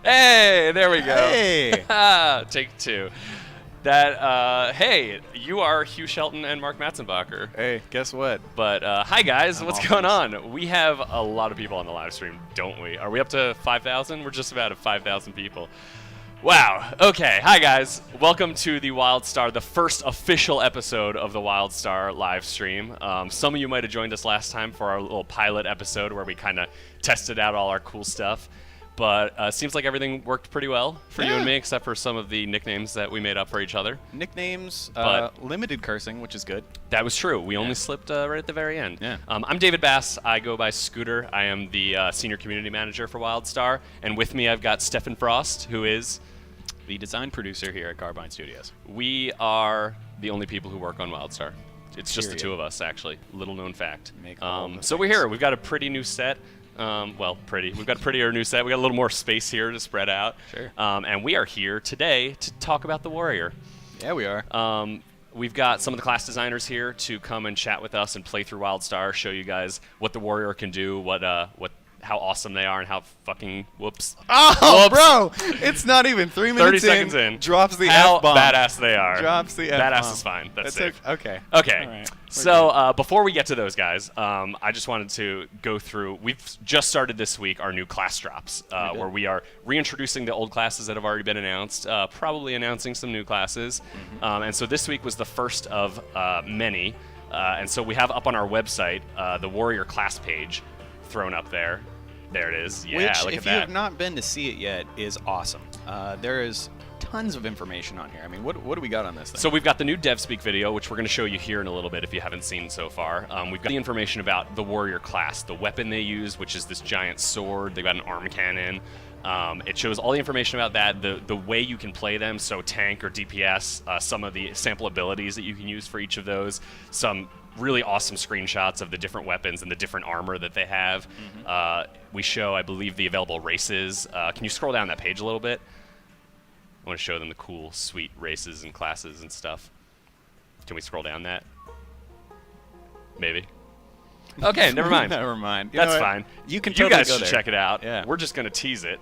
Hey, there we go. Hey. Take two. That, hey, you are Hugh Shelton and Mark Matzenbacher. Hey, guess what? But, hi guys, I'm what's all going thanks. on? We have a lot of people on the live stream, don't we? Are we up to 5,000? We're just about at 5,000 people. Wow. Okay. Hi, guys. Welcome to the WildStar, the first official episode of the WildStar live stream. Some of you might have joined us last time for our little pilot episode where we kind of tested out all our cool stuff. But seems like everything worked pretty well for you and me, except for some of the nicknames that we made up for each other. Nicknames, But- limited cursing, which is good. That was true. We only slipped right at the very end. Yeah. I'm David Bass. I go by Scooter. I am the senior community manager for WildStar. And with me, I've got Stefan Frost, who is... The design producer here at Carbine Studios. We are the only people who work on WildStar. It's just the Period. two of us, actually. Little known fact. Make all the So we're things. here. We've got a pretty new set. Well, pretty. We've got a prettier new set. We got a little more space here to spread out. Sure. And we are here today to talk about the Warrior. Yeah, we are. We've got some of the class designers here to come and chat with us and play through WildStar, show you guys what the Warrior can do, how awesome they are, and how fucking whoops. Oh, Whoops. bro! It's not even 3 minutes 30 seconds in. Drops the How F-bomb. badass they are. Drops the F-bomb. Badass is fine. That's safe. Okay. Okay. All right. So before we get to those guys, I just wanted to go through. We've just started this week our new class drops, did. where we are reintroducing the old classes that have already been announced, probably announcing some new classes. And so this week was the first of many. And so we have up on our website the Warrior class page thrown up there. There it is. Yeah, Which, look if at you that. have not been to see it yet, is awesome. There is tons of information on here. I mean, what do we got on this thing? So we've got the new DevSpeak video, which we're going to show you here in a little bit if you haven't seen so far. We've got the information about the Warrior class, the weapon they use, which is this giant sword. They've got an arm cannon. It shows all the information about that, the way you can play them, so tank or DPS, some of the sample abilities that you can use for each of those, some really awesome screenshots of the different weapons and the different armor that they have. We show, I believe, the available races. Can you scroll down that page a little bit? I want to show them the cool, sweet races and classes and stuff. Can we scroll down that? Maybe. Okay, never mind. Never mind. You That's know what? fine. You can You totally guys go should there. check it out. Yeah. We're just going to tease it.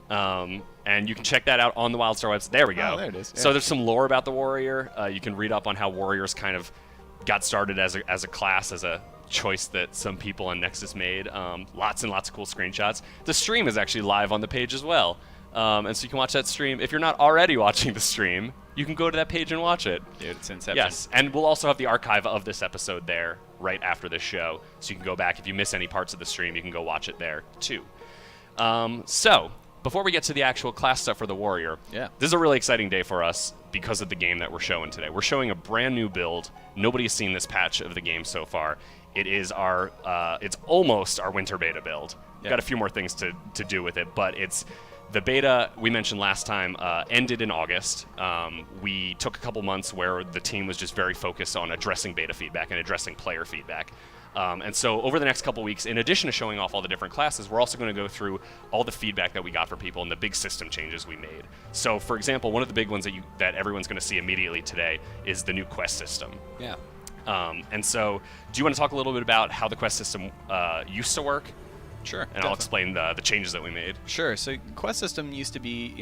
And you can check that out on the WildStar website. There we go. Oh, there it is. So Yeah. there's some lore about the Warrior. You can read up on how Warriors kind of got started as a class, as a choice that some people on Nexus made. Lots and lots of cool screenshots. The stream is actually live on the page as well. And so you can watch that stream. If you're not already watching the stream, you can go to that page and watch it. Dude, it's Inception. Yes, and we'll also have the archive of this episode there right after this show. So you can go back. If you miss any parts of the stream, you can go watch it there too. So, before we get to the actual class stuff for the Warrior, Yeah. this is a really exciting day for us because of the game that we're showing today. We're showing a brand new build. Nobody's seen this patch of the game so far. It is it's almost our winter beta build. We've Yeah. got a few more things to do with it, but it's the beta we mentioned last time ended in August. We took a couple months where the team was just very focused on addressing beta feedback and addressing player feedback. And so over the next couple weeks, in addition to showing off all the different classes, we're also going to go through all the feedback that we got from people and the big system changes we made. So, for example, one of the big ones that everyone's going to see immediately today is the new quest system. Yeah. And so, do you want to talk a little bit about how the quest system used to work? Sure. And I'll explain the changes that we made. Sure. So quest system used to be,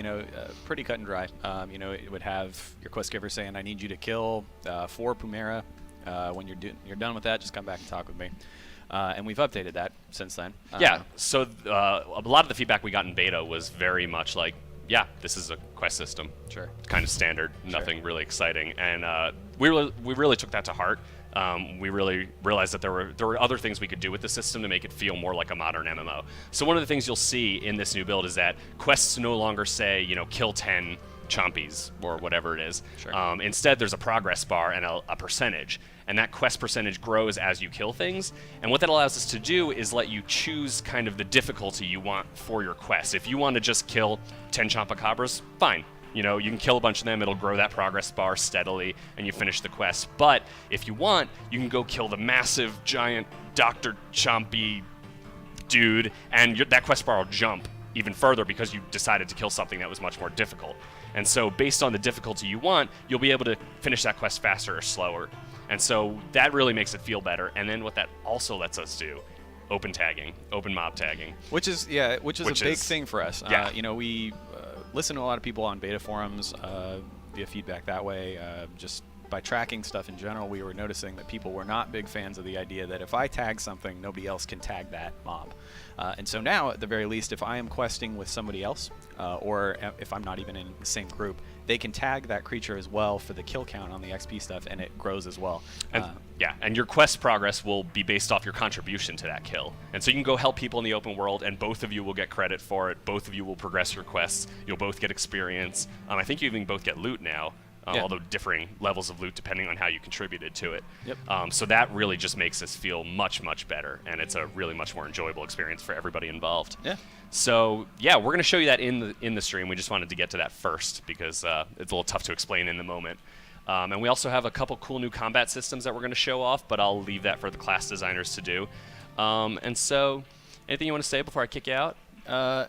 pretty cut and dry. It would have your quest giver saying, "I need you to kill 4 Pumera. When you're done with that, just come back and talk with me." And we've updated that since then. Yeah. So a lot of the feedback we got in beta was very much like, yeah, this is a quest system. Sure. Kind of standard, nothing really exciting, and we really took that to heart. We really realized that there were other things we could do with the system to make it feel more like a modern MMO. So one of the things you'll see in this new build is that quests no longer say, kill 10 chompies or whatever it is. Sure. Instead, there's a progress bar and a percentage, and that quest percentage grows as you kill things. And what that allows us to do is let you choose kind of the difficulty you want for your quest. If you want to just kill 10 chompacabras, fine. You can kill a bunch of them, it'll grow that progress bar steadily, and you finish the quest. But if you want, you can go kill the massive, giant Dr. Chompy dude, and that quest bar will jump even further because you decided to kill something that was much more difficult. And so based on the difficulty you want, you'll be able to finish that quest faster or slower. And so that really makes it feel better. And then what that also lets us do open tagging, open mob tagging. Which is a big thing for us. Yeah. You know, we listen to a lot of people on beta forums via feedback that way. Just by tracking stuff in general, we were noticing that people were not big fans of the idea that if I tag something, nobody else can tag that mob. And so now, at the very least, if I am questing with somebody else, or if I'm not even in the same group, they can tag that creature as well for the kill count on the XP stuff, and it grows as well. And, yeah, and your quest progress will be based off your contribution to that kill. And so you can go help people in the open world, and both of you will get credit for it. Both of you will progress your quests. You'll both get experience. I think you even both get loot now. Although differing levels of loot depending on how you contributed to it. Yep. So that really just makes us feel much, much better, and it's a really much more enjoyable experience for everybody involved. Yeah. So yeah, we're going to show you that in the stream. We just wanted to get to that first because it's a little tough to explain in the moment. And we also have a couple cool new combat systems that we're going to show off, but I'll leave that for the class designers to do. And so, anything you want to say before I kick you out?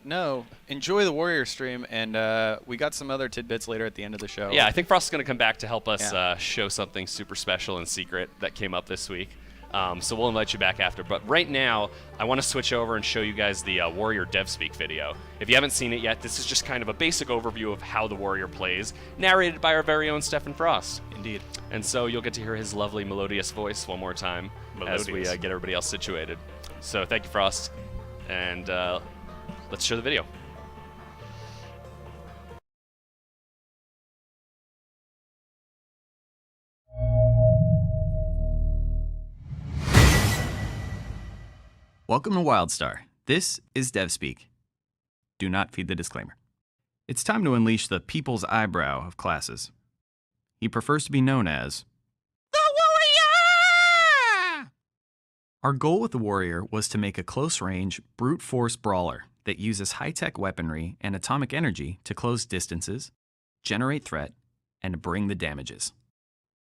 No. Enjoy the Warrior stream, and we got some other tidbits later at the end of the show. Yeah, I think Frost is going to come back to help us show something super special and secret that came up this week. So we'll invite you back after. But right now, I want to switch over and show you guys the Warrior DevSpeak video. If you haven't seen it yet, this is just kind of a basic overview of how the Warrior plays, narrated by our very own Stephen Frost. Indeed. And so you'll get to hear his lovely melodious voice one more time as we get everybody else situated. So thank you, Frost. And let's show the video. Welcome to WildStar. This is DevSpeak. Do not feed the disclaimer. It's time to unleash the people's eyebrow of classes. He prefers to be known as the Warrior! Our goal with the Warrior was to make a close-range, brute force brawler that uses high-tech weaponry and atomic energy to close distances, generate threat, and bring the damages.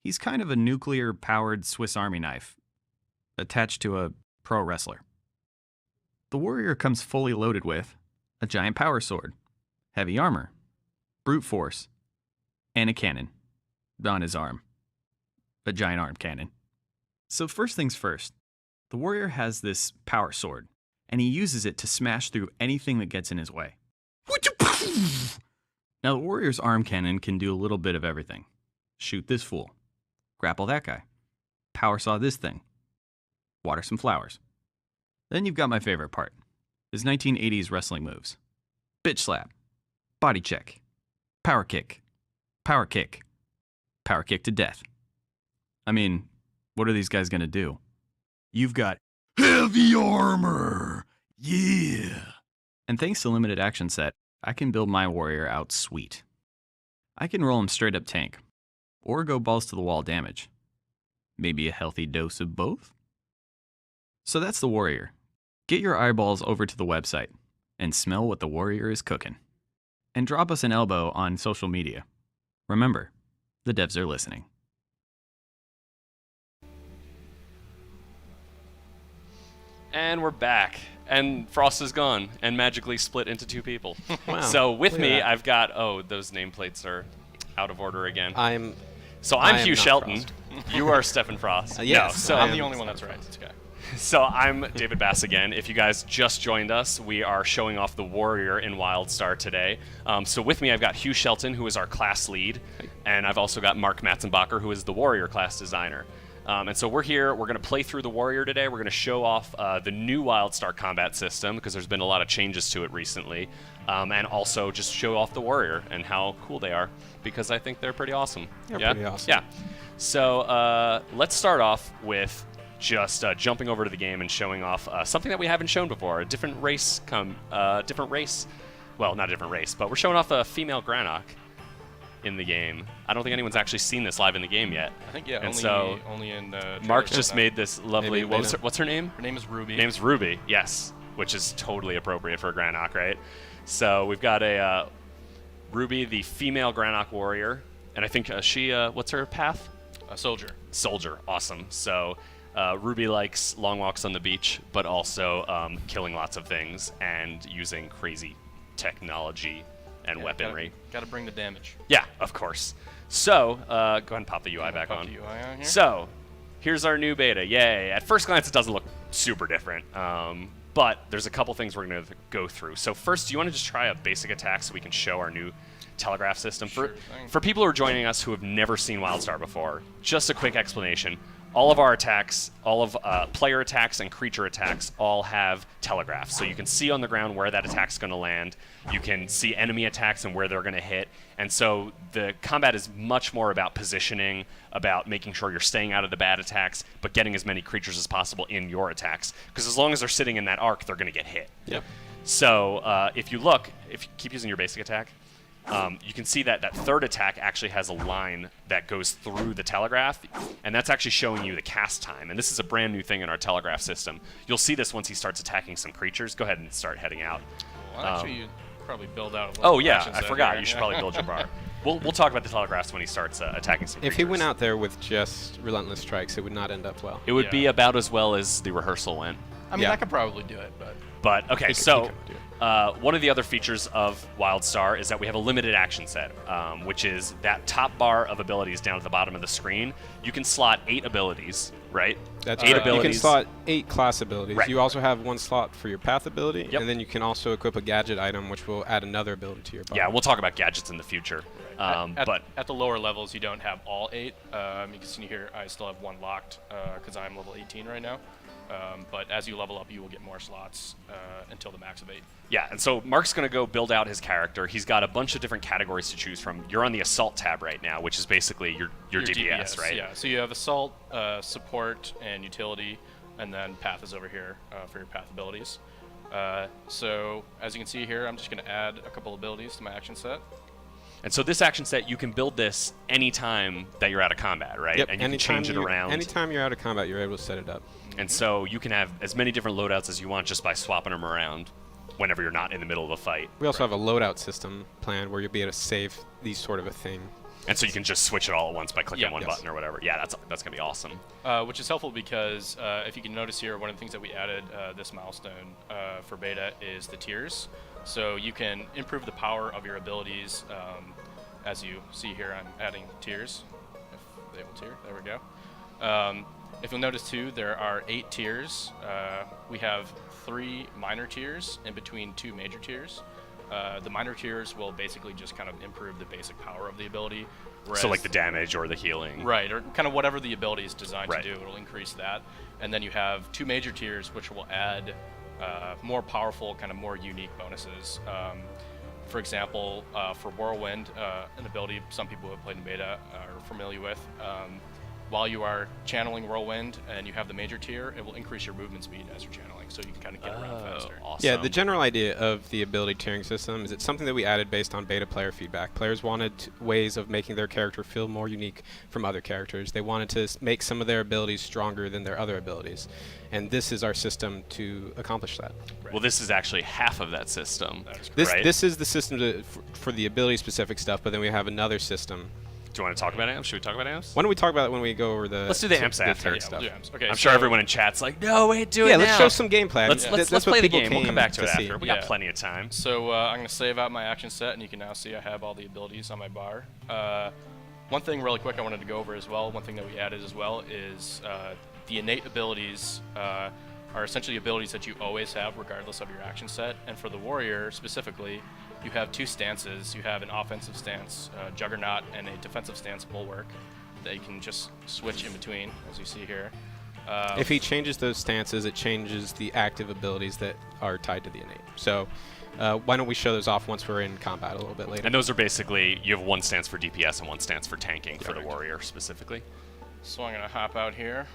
He's kind of a nuclear-powered Swiss Army knife, attached to a pro wrestler. The Warrior comes fully loaded with a giant power sword, heavy armor, brute force, and a cannon on his arm. A giant arm cannon. So first things first, the Warrior has this power sword, and he uses it to smash through anything that gets in his way. Now the Warrior's arm cannon can do a little bit of everything. Shoot this fool. Grapple that guy. Power saw this thing. Water some flowers. Then you've got my favorite part. His 1980s wrestling moves. Bitch slap. Body check. Power kick. Power kick. Power kick to death. I mean, what are these guys gonna do? You've got heavy armor! Yeah! And thanks to limited action set, I can build my Warrior out sweet. I can roll him straight up tank, or go balls to the wall damage. Maybe a healthy dose of both? So that's the Warrior. Get your eyeballs over to the website and smell what the Warrior is cooking. And drop us an elbow on social media. Remember, the devs are listening. And we're back. And Frost is gone and magically split into two people. Wow. So with me, that. I've got, those nameplates are out of order again. I'm I'm Hugh not Shelton. Frost. You are Stephen Frost. Yes, No, so I I'm am the only one that's right. It's okay. So I'm David Bass again. If you guys just joined us, we are showing off the Warrior in WildStar today. So with me, I've got Hugh Shelton, who is our class lead, and I've also got Mark Matzenbacher, who is the Warrior class designer. And so we're here. We're going to play through the Warrior today. We're going to show off the new WildStar combat system because there's been a lot of changes to it recently, and also just show off the Warrior and how cool they are because I think they're pretty awesome. They're yeah? pretty awesome. Yeah. So let's start off with just jumping over to the game and showing off something that we haven't shown before, a different race, well, not a different race, but we're showing off a female Granok in the game. I don't think anyone's actually seen this live in the game yet. I think, yeah, only in Mark trailers just right made this lovely, Maybe what's her name? now. Her name is Ruby. Name's Ruby, yes, which is totally appropriate for a Granok, right? So we've got a Ruby, the female Granok warrior, and I think she, what's her path? A soldier. Soldier, awesome. So Ruby likes long walks on the beach, but also killing lots of things and using crazy technology and weaponry. Gotta bring the damage. Yeah, of course. So, go ahead and pop the UI back Pop on. the UI on here. So, here's our new beta. Yay. At first glance, it doesn't look super different. But there's a couple things we're going to go through. So first, do you want to just try a basic attack so we can show our new telegraph system? Sure thing. For people who are joining us who have never seen WildStar before, just a quick explanation. All of our attacks, all of player attacks and creature attacks all have telegraphs. So you can see on the ground where that attack's going to land. You can see enemy attacks and where they're going to hit. And so the combat is much more about positioning, about making sure you're staying out of the bad attacks, but getting as many creatures as possible in your attacks. Because as long as they're sitting in that arc, they're going to get hit. Yep. So if you keep using your basic attack, you can see that that third attack actually has a line that goes through the telegraph, and that's actually showing you the cast time. And this is a brand new thing in our telegraph system. You'll see this once he starts attacking some creatures. Go ahead and start heading out. Well, actually, you'd probably build out a little Oh yeah, action I set forgot. here. You should probably build your bar. We'll talk about the telegraphs when he starts attacking some creatures. If he went out there with just relentless strikes, it would not end up well. it would be Yeah. about as well as the rehearsal went. I mean, Yeah. I could probably do it, but But okay, He so couldn't do one of the other features of WildStar is that we have a limited action set, which is that top bar of abilities down at the bottom of the screen. You can slot 8 abilities, right? That's 8 right. abilities. You can slot 8 class abilities. Right. You also have 1 slot for your path ability, Yep. and then you can also equip a gadget item, which will add another ability to your bar. Yeah, we'll talk about gadgets in the future. But at the lower levels, you don't have all 8. You can see here, I still have 1 locked because I'm level 18 right now. But as you level up, you will get more slots until the max of 8. yeah, and so Mark's going to go build out his character. He's got a bunch of different categories to choose from. You're on the assault tab right now, which is basically your DPS, right? Yeah, so you have assault, support, and utility, and then path is over here for your path abilities. So as you can see here, I'm just going to add a couple abilities to my action set. And so this action set, you can build this anytime that you're out of combat, right? Yep. And you can change it around. Anytime you're out of combat, you're able to set it up. And so you can have as many different loadouts as you want just by swapping them around whenever you're not in the middle of a fight. We also have a loadout system planned where you'll be able to save these sort of a thing. And so you can just switch it all at once by clicking Yeah. one Yes. button or whatever. Yeah, that's going to be awesome. Which is helpful because if you can notice here, one of the things that we added this milestone for beta is the tiers. So you can improve the power of your abilities. As you see here, I'm adding tiers. If they will tier, there we go. If you'll notice too, there are 8 tiers. We have 3 minor tiers in between 2 major tiers. The minor tiers will basically just kind of improve the basic power of the ability. So like the damage or the healing. Right, or kind of whatever the ability is designed Right. to do, it'll increase that. And then you have 2 major tiers, which will add more powerful, kind of more unique bonuses. For example, for Whirlwind, an ability some people who have played in beta are familiar with, while you are channeling Whirlwind and you have the major tier, it will increase your movement speed as you're channeling, so you can kind of get around faster. Awesome. Yeah, the general idea of the ability tiering system is it's something that we added based on beta player feedback. Players wanted ways of making their character feel more unique from other characters. They wanted to make some of their abilities stronger than their other abilities. And this is our system to accomplish that. Well, this is actually half of that system. That is correct. This Right. this is the system for the ability specific stuff, but then we have another system. Do you want to talk about amps? Should we talk about amps? Why don't we talk about it when we go over the Let's do the amps after. tiering Yeah, stuff. We'll do amps. Okay, I'm sure so- everyone in chat's like, no, wait, do it Yeah, now. let's show some gameplay. Let's That's let's what play the people game. We'll come came back to it see. after. We Yeah. got plenty of time. So I'm going to save out my action set, and you can now see I have all the abilities on my bar. One thing really quick I wanted to go over as well, one thing that we added as well is the innate abilities are essentially abilities that you always have regardless of your action set. And for the warrior specifically, you have 2 stances. You have an offensive stance, Juggernaut, and a defensive stance, Bulwark, that you can just switch in between, as you see here. If he changes those stances, it changes the active abilities that are tied to the innate. So why don't we show those off once we're in combat a little bit later. And those are basically, you have one stance for DPS and one stance for tanking for the Correct. warrior specifically. So I'm going to hop out here.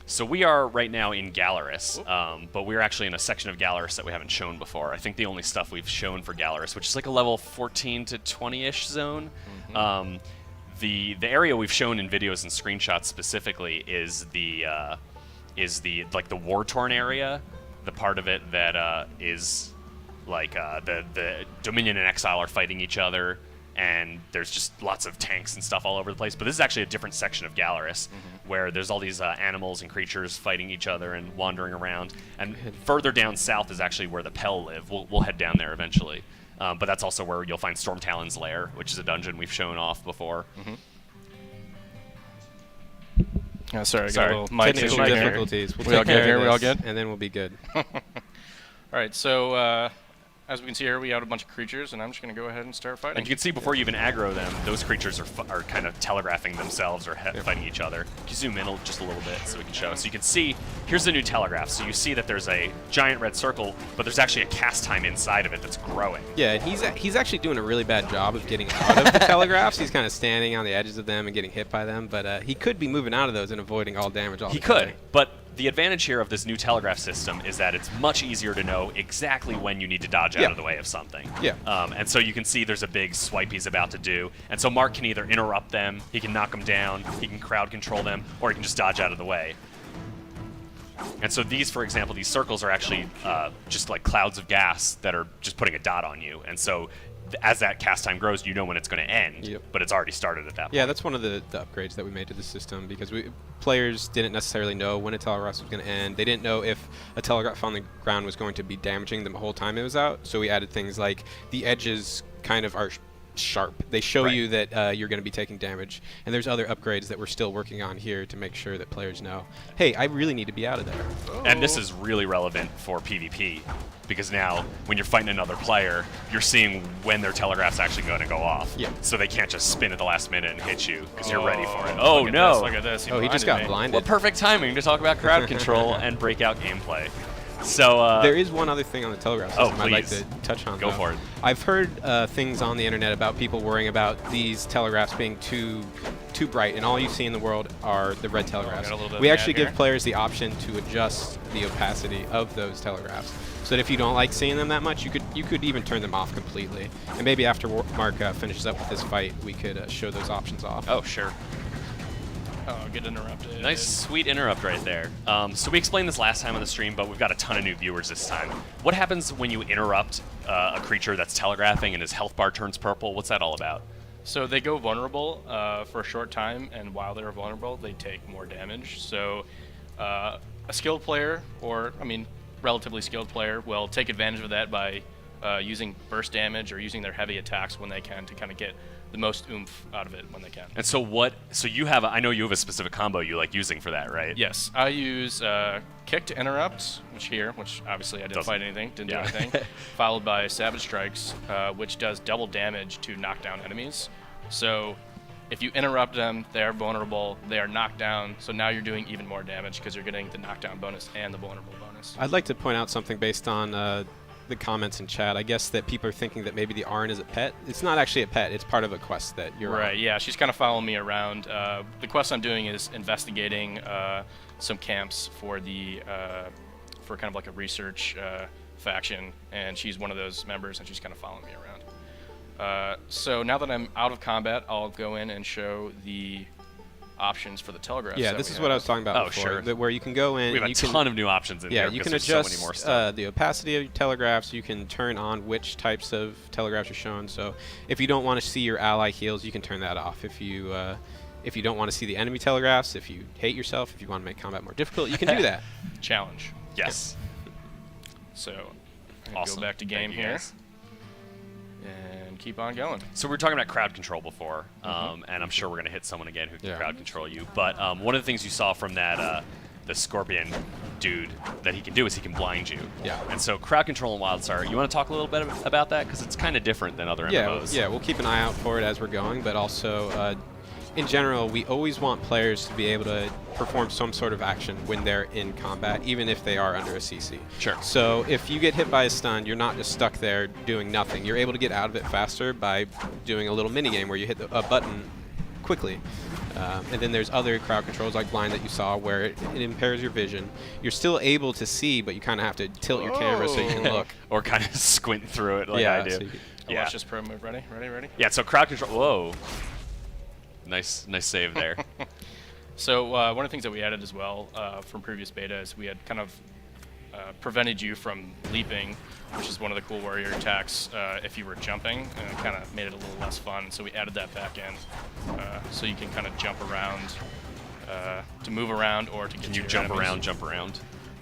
So we are right now in Galaris, but we're actually in a section of Galaris that we haven't shown before. I think the only stuff we've shown for Galaris, which is like a level 14 to 20-ish zone. The area we've shown in videos and screenshots specifically is the like the war-torn area, the part of it that is like the Dominion and Exile are fighting each other, and there's just lots of tanks and stuff all over the place. But this is actually a different section of Galaris, where there's all these animals and creatures fighting each other and wandering around. And further down south is actually where the Pell live. We'll head down there eventually. But that's also where you'll find Storm Talon's lair, which is a dungeon we've shown off before. Sorry, I got Sorry. a little mic Technical issue here. difficulties. We'll We all take good care here? of We all this, good? And then we'll be good. All right, so as we can see here, we have a bunch of creatures, and I'm just going to go ahead and start fighting. And you can see before you even aggro them, those creatures are kind of telegraphing themselves or fighting each other. Can you zoom in just a little bit so we can show? So you can see, here's the new telegraph. So you see that there's a giant red circle, but there's actually a cast time inside of it that's growing. Yeah, and he's actually doing a really bad job of getting out of the telegraphs. He's kind of standing on the edges of them and getting hit by them, but he could be moving out of those and avoiding all damage He altogether. could, but the advantage here of this new telegraph system is that it's much easier to know exactly when you need to dodge out of the way of something. Yeah. And so you can see there's a big swipe he's about to do. And so Mark can either interrupt them, he can knock them down, he can crowd control them, or he can just dodge out of the way. And so these, for example, these circles are actually just like clouds of gas that are just putting a dot on you. And so as that cast time grows, you know when it's going to end, Yep. but it's already started at that point. Yeah, that's one of the upgrades that we made to the system because players didn't necessarily know when a telegraph was going to end. They didn't know if a telegraph on the ground was going to be damaging them the whole time it was out. So we added things like the edges kind of are sharp. They show you that you're going to be taking damage. And there's other upgrades that we're still working on here to make sure that players know, hey, I really need to be out of there. And this is really relevant for PvP because now when you're fighting another player, you're seeing when their telegraph's actually going to go off. Yeah. So they can't just spin at the last minute and hit you because you're ready for it. Look Oh at no! This, look at this. Oh, he just got blinded. What perfect timing to talk about crowd control and breakout gameplay. So There is one other thing on the telegraph system I'd like please. to touch on. Go though. for it. I've heard things on the internet about people worrying about these telegraphs being too bright, and all you see in the world are the red telegraphs. got a little bit We of actually ad give here. players the option to adjust the opacity of those telegraphs, so that if you don't like seeing them that much, you could even turn them off completely. And maybe after Mark finishes up with this fight, we could show those options off. Oh, sure. Oh, get interrupted. Nice, sweet interrupt right there. So we explained this last time on the stream, but we've got a ton of new viewers this time. What happens when you interrupt a creature that's telegraphing and his health bar turns purple? What's that all about? So they go vulnerable for a short time, and while they're vulnerable, they take more damage. So a skilled player, or relatively skilled player, will take advantage of that by using burst damage or using their heavy attacks when they can to kind of get the most oomph out of it when they can. And so so you have, I know you have a specific combo you like using for that, right? Yes, I use kick to interrupt, which obviously I didn't fight anything, didn't do anything, followed by savage strikes, which does double damage to knock down enemies. So if you interrupt them, they are vulnerable, they are knocked down, so now you're doing even more damage because you're getting the knockdown bonus and the vulnerable bonus. I'd like to point out something based on the comments in chat. I guess that people are thinking that maybe the Arn is a pet. It's not actually a pet. It's part of a quest that you're Right, on. yeah, she's kind of following me around. The quest I'm doing is investigating some camps for for kind of like a research faction, and she's one of those members, and she's kind of following me around. So now that I'm out of combat, I'll go in and show the options for the telegraph. Yeah, this is what I was talking about Oh, before. sure. That where you can go in. We have and a you ton of new options in Yeah, here you because can there's adjust so many more stuff. the opacity of your telegraphs. You can turn on which types of telegraphs are shown. So if you don't want to see your ally heals, you can turn that off. If you don't want to see the enemy telegraphs, if you hate yourself, if you want to make combat more difficult, you can do that. Challenge. Yes. So I'm gonna Awesome. go back to Thank game you, here guys. and keep on going. So we were talking about crowd control before, and I'm sure we're going to hit someone again who can Yeah. crowd control you. But one of the things you saw from that the Scorpion dude that he can do is he can blind you. Yeah. And so crowd control in WildStar, you want to talk a little bit about that? Because it's kind of different than other MMOs. Yeah, we'll keep an eye out for it as we're going, but also in general, we always want players to be able to perform some sort of action when they're in combat, even if they are under a CC. Sure. So if you get hit by a stun, you're not just stuck there doing nothing. You're able to get out of it faster by doing a little mini game where you hit a button quickly. And then there's other crowd controls like blind that you saw where it impairs your vision. You're still able to see, but you kind of have to tilt your camera so you can look. Or kind of squint through it like Yeah, I do. so you- I'll watch this pro move. Ready? Yeah, so crowd control. Whoa. Nice save there. So one of the things that we added as well from previous beta is we had kind of prevented you from leaping, which is one of the cool warrior attacks if you were jumping, and it kind of made it a little less fun. So we added that back in, so you can kind of jump around to move around or to get Can to you your jump enemies. around?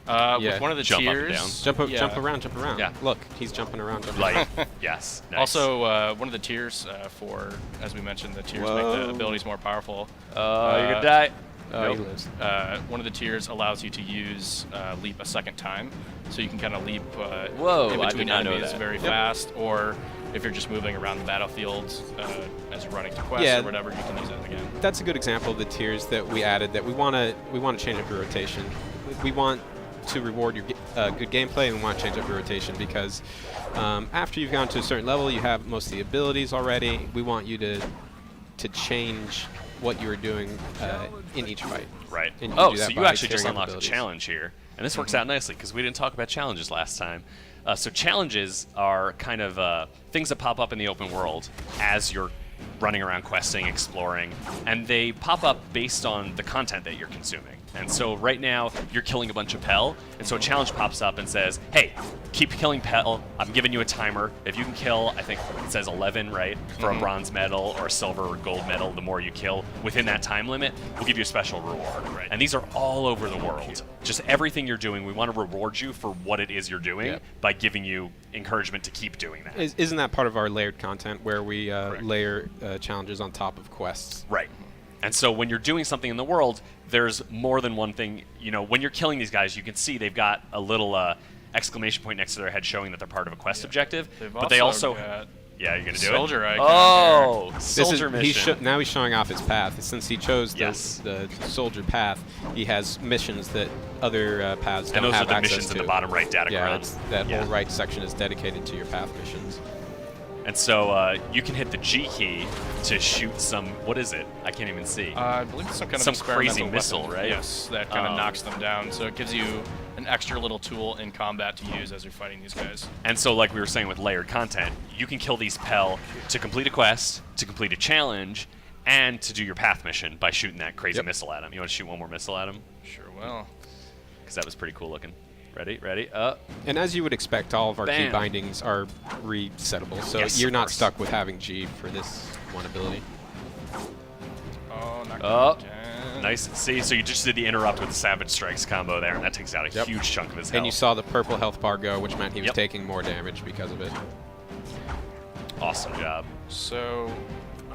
Yeah. With one of the Jump up and tiers. down. Jump around. Yeah. Look, he's jumping around. Like, yes. Nice. Also, one of the tiers for, as we mentioned, the tiers make the abilities more powerful. Oh, you're gonna die. Oh, he lives. One of the tiers allows you to use leap a second time, so you can kind of leap Whoa, in I between did not know enemies that. very fast, or if you're just moving around the battlefield as you're running to quests Yeah. or whatever, you can use it again. That's a good example of the tiers that we added that we want to change up your rotation. We want to reward your good gameplay, and we want to change up your rotation because after you've gone to a certain level, you have most of the abilities already. We want you to change what you are doing in each fight. Right. And you Oh, do so that you by actually just tiering up unlocked a abilities. challenge here. And this works out nicely because we didn't talk about challenges last time. So challenges are kind of things that pop up in the open world as you're running around questing, exploring, and they pop up based on the content that you're consuming. And so right now, you're killing a bunch of Pel, and so a challenge pops up and says, hey, keep killing Pel, I'm giving you a timer. If you can kill, I think it says 11, right, for a bronze medal or a silver or gold medal, the more you kill within that time limit, we'll give you a special reward. Right. And these are all over the world. Just everything you're doing, we want to reward you for what it is you're doing by giving you encouragement to keep doing that. Isn't that part of our layered content where we layer challenges on top of quests? Right. And so when you're doing something in the world, there's more than one thing. You know, when you're killing these guys, you can see they've got a little exclamation point next to their head showing that they're part of a quest objective. They've But they also got yeah, you're gonna do soldier it. icon Oh, This soldier is, mission. now he's showing off his path. Since he chose Yes. the soldier path, he has missions that other paths and don't those are have the access missions to. in the bottom right data Yeah, ground. that Yeah. whole right section is dedicated to your path missions. And so you can hit the G key to shoot some. What is it? I can't even see. I believe it's some kind Some of crazy experimental missile, weapon. right? Yes, that kind of Oh. knocks them down. So it gives you an extra little tool in combat to use as you're fighting these guys. And so, like we were saying with layered content, you can kill these Pel to complete a quest, to complete a challenge, and to do your path mission by shooting that crazy missile at him. You want to shoot one more missile at him? Sure will. Because that was pretty cool looking. Ready? And as you would expect, all of our key Bam. bindings are resettable, so Yes, you're of not course. stuck with having G for this one ability. Oh, knocked Oh, him down. nice. See, so you just did the interrupt with the Savage Strikes combo there, and that takes out a Yep. huge chunk of his health. And you saw the purple health bar go, which meant he was Yep. taking more damage because of it. Awesome job. So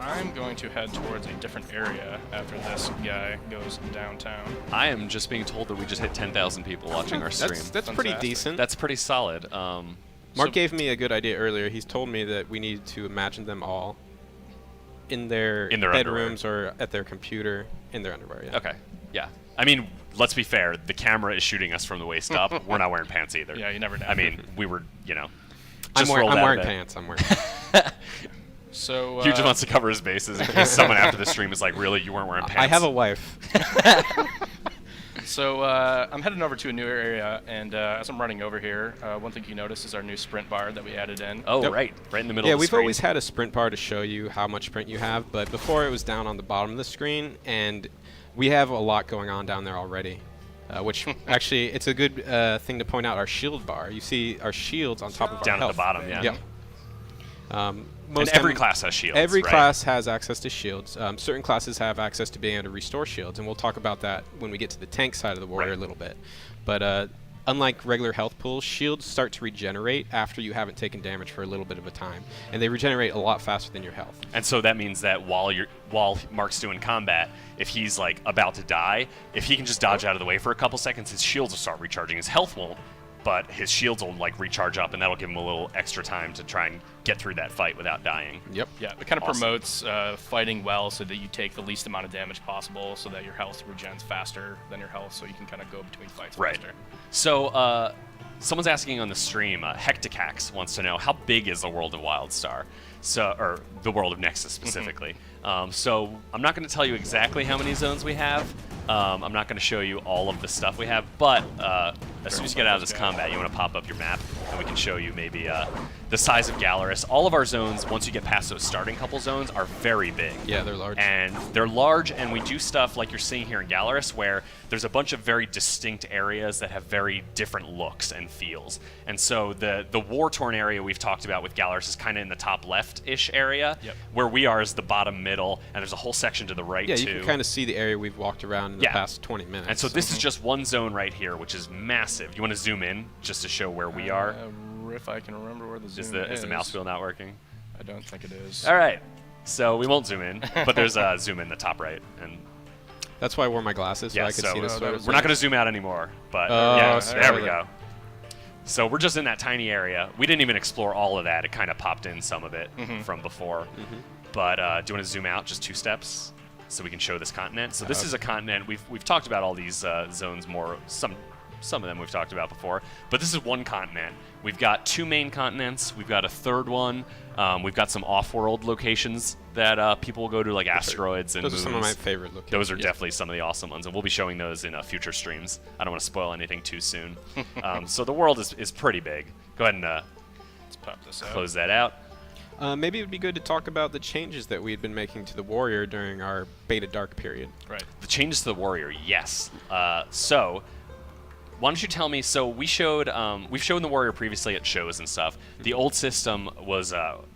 I'm going to head towards a different area after this guy goes downtown. I am just being told that we just hit 10,000 people watching our stream. That's pretty Fantastic. decent. That's pretty solid. Mark So- gave me a good idea earlier. He's told me that we need to imagine them all in their In their bedrooms or at their computer in their underwear. Yeah. Okay. Yeah. I mean, let's be fair. The camera is shooting us from the waist up. We're not wearing pants either. Yeah, you never know. I mean, we were, you know. I'm just wearing, rolled I'm out wearing of bed. pants. I'm wearing. So Hugh just wants to cover his bases in case someone after the stream is like, really, you weren't wearing pants? I have a wife. So I'm heading over to a new area, and as I'm running over here, one thing you notice is our new sprint bar that we added in. Oh, Yep. right. Right in the middle Yeah, of the we've screen. always had a sprint bar to show you how much sprint you have, but before it was down on the bottom of the screen, and we have a lot going on down there already. Which actually, it's a good thing to point out. Our shield bar. You see our shields on top of Down our at health. the bottom, yeah. Yep. And Most every time- class has shields. Every right? class has access to shields. Certain classes have access to being able to restore shields, and we'll talk about that when we get to the tank side of the warrior Right. a little bit. But unlike regular health pools, shields start to regenerate after you haven't taken damage for a little bit of a time, and they regenerate a lot faster than your health. And so that means that while Mark's doing combat, if he's like about to die, if he can just dodge out of the way for a couple seconds, his shields will start recharging. His health won't, but his shields will like recharge up, and that'll give him a little extra time to try and get through that fight without dying. Yep. Yeah, it kind of Awesome. promotes fighting well so that you take the least amount of damage possible so that your health regens faster than your health, so you can kind of go between fights Right. faster. So, someone's asking on the stream, Hecticax wants to know, how big is the world of WildStar? So, or the world of Nexus specifically. So I'm not going to tell you exactly how many zones we have. I'm not going to show you all of the stuff we have, but as soon as you get out of this combat, you want to pop up your map, and we can show you maybe the size of Gallerus. All of our zones, once you get past those starting couple zones, are very big. Yeah, they're large. And they're large, and we do stuff like you're seeing here in Gallerus, where there's a bunch of very distinct areas that have very different looks and feels. And so the war-torn area we've talked about with Gallerus is kind of in the top left-ish area, Yep. where we are is the bottom middle, and there's a whole section to the right, Yeah, too. you can kind of see the area we've walked around in the Yeah. past 20 minutes. And so this is just one zone right here, which is massive. You want to zoom in just to show where we are? If I can remember where the zoom Is the mouse wheel not working? I don't think it is. All right. So we won't zoom in, but there's a zoom in the top right. And That's why I wore my glasses, so Yeah, I could so see this. we're not going to zoom out anymore, but Oh, yeah, sorry. there we go. So we're just in that tiny area. We didn't even explore all of that. It kind of popped in some of it from before. But do you want to zoom out just 2 steps so we can show this continent? So this is a continent. We've talked about all these zones more. Some of them we've talked about before, but this is one continent. We've got 2 main continents. We've got a third one. We've got some off-world locations that people will go to, like asteroids and Those moons. are some of my favorite locations. Those are definitely some of the awesome ones, and we'll be showing those in future streams. I don't want to spoil anything too soon. So the world is pretty big. Go ahead and Let's pop this out. close that out. Maybe it would be good to talk about the changes that we had been making to the warrior during our beta dark period. Right. The changes to the warrior, yes. So why don't you tell me? So we've shown the warrior previously at shows and stuff. The old system was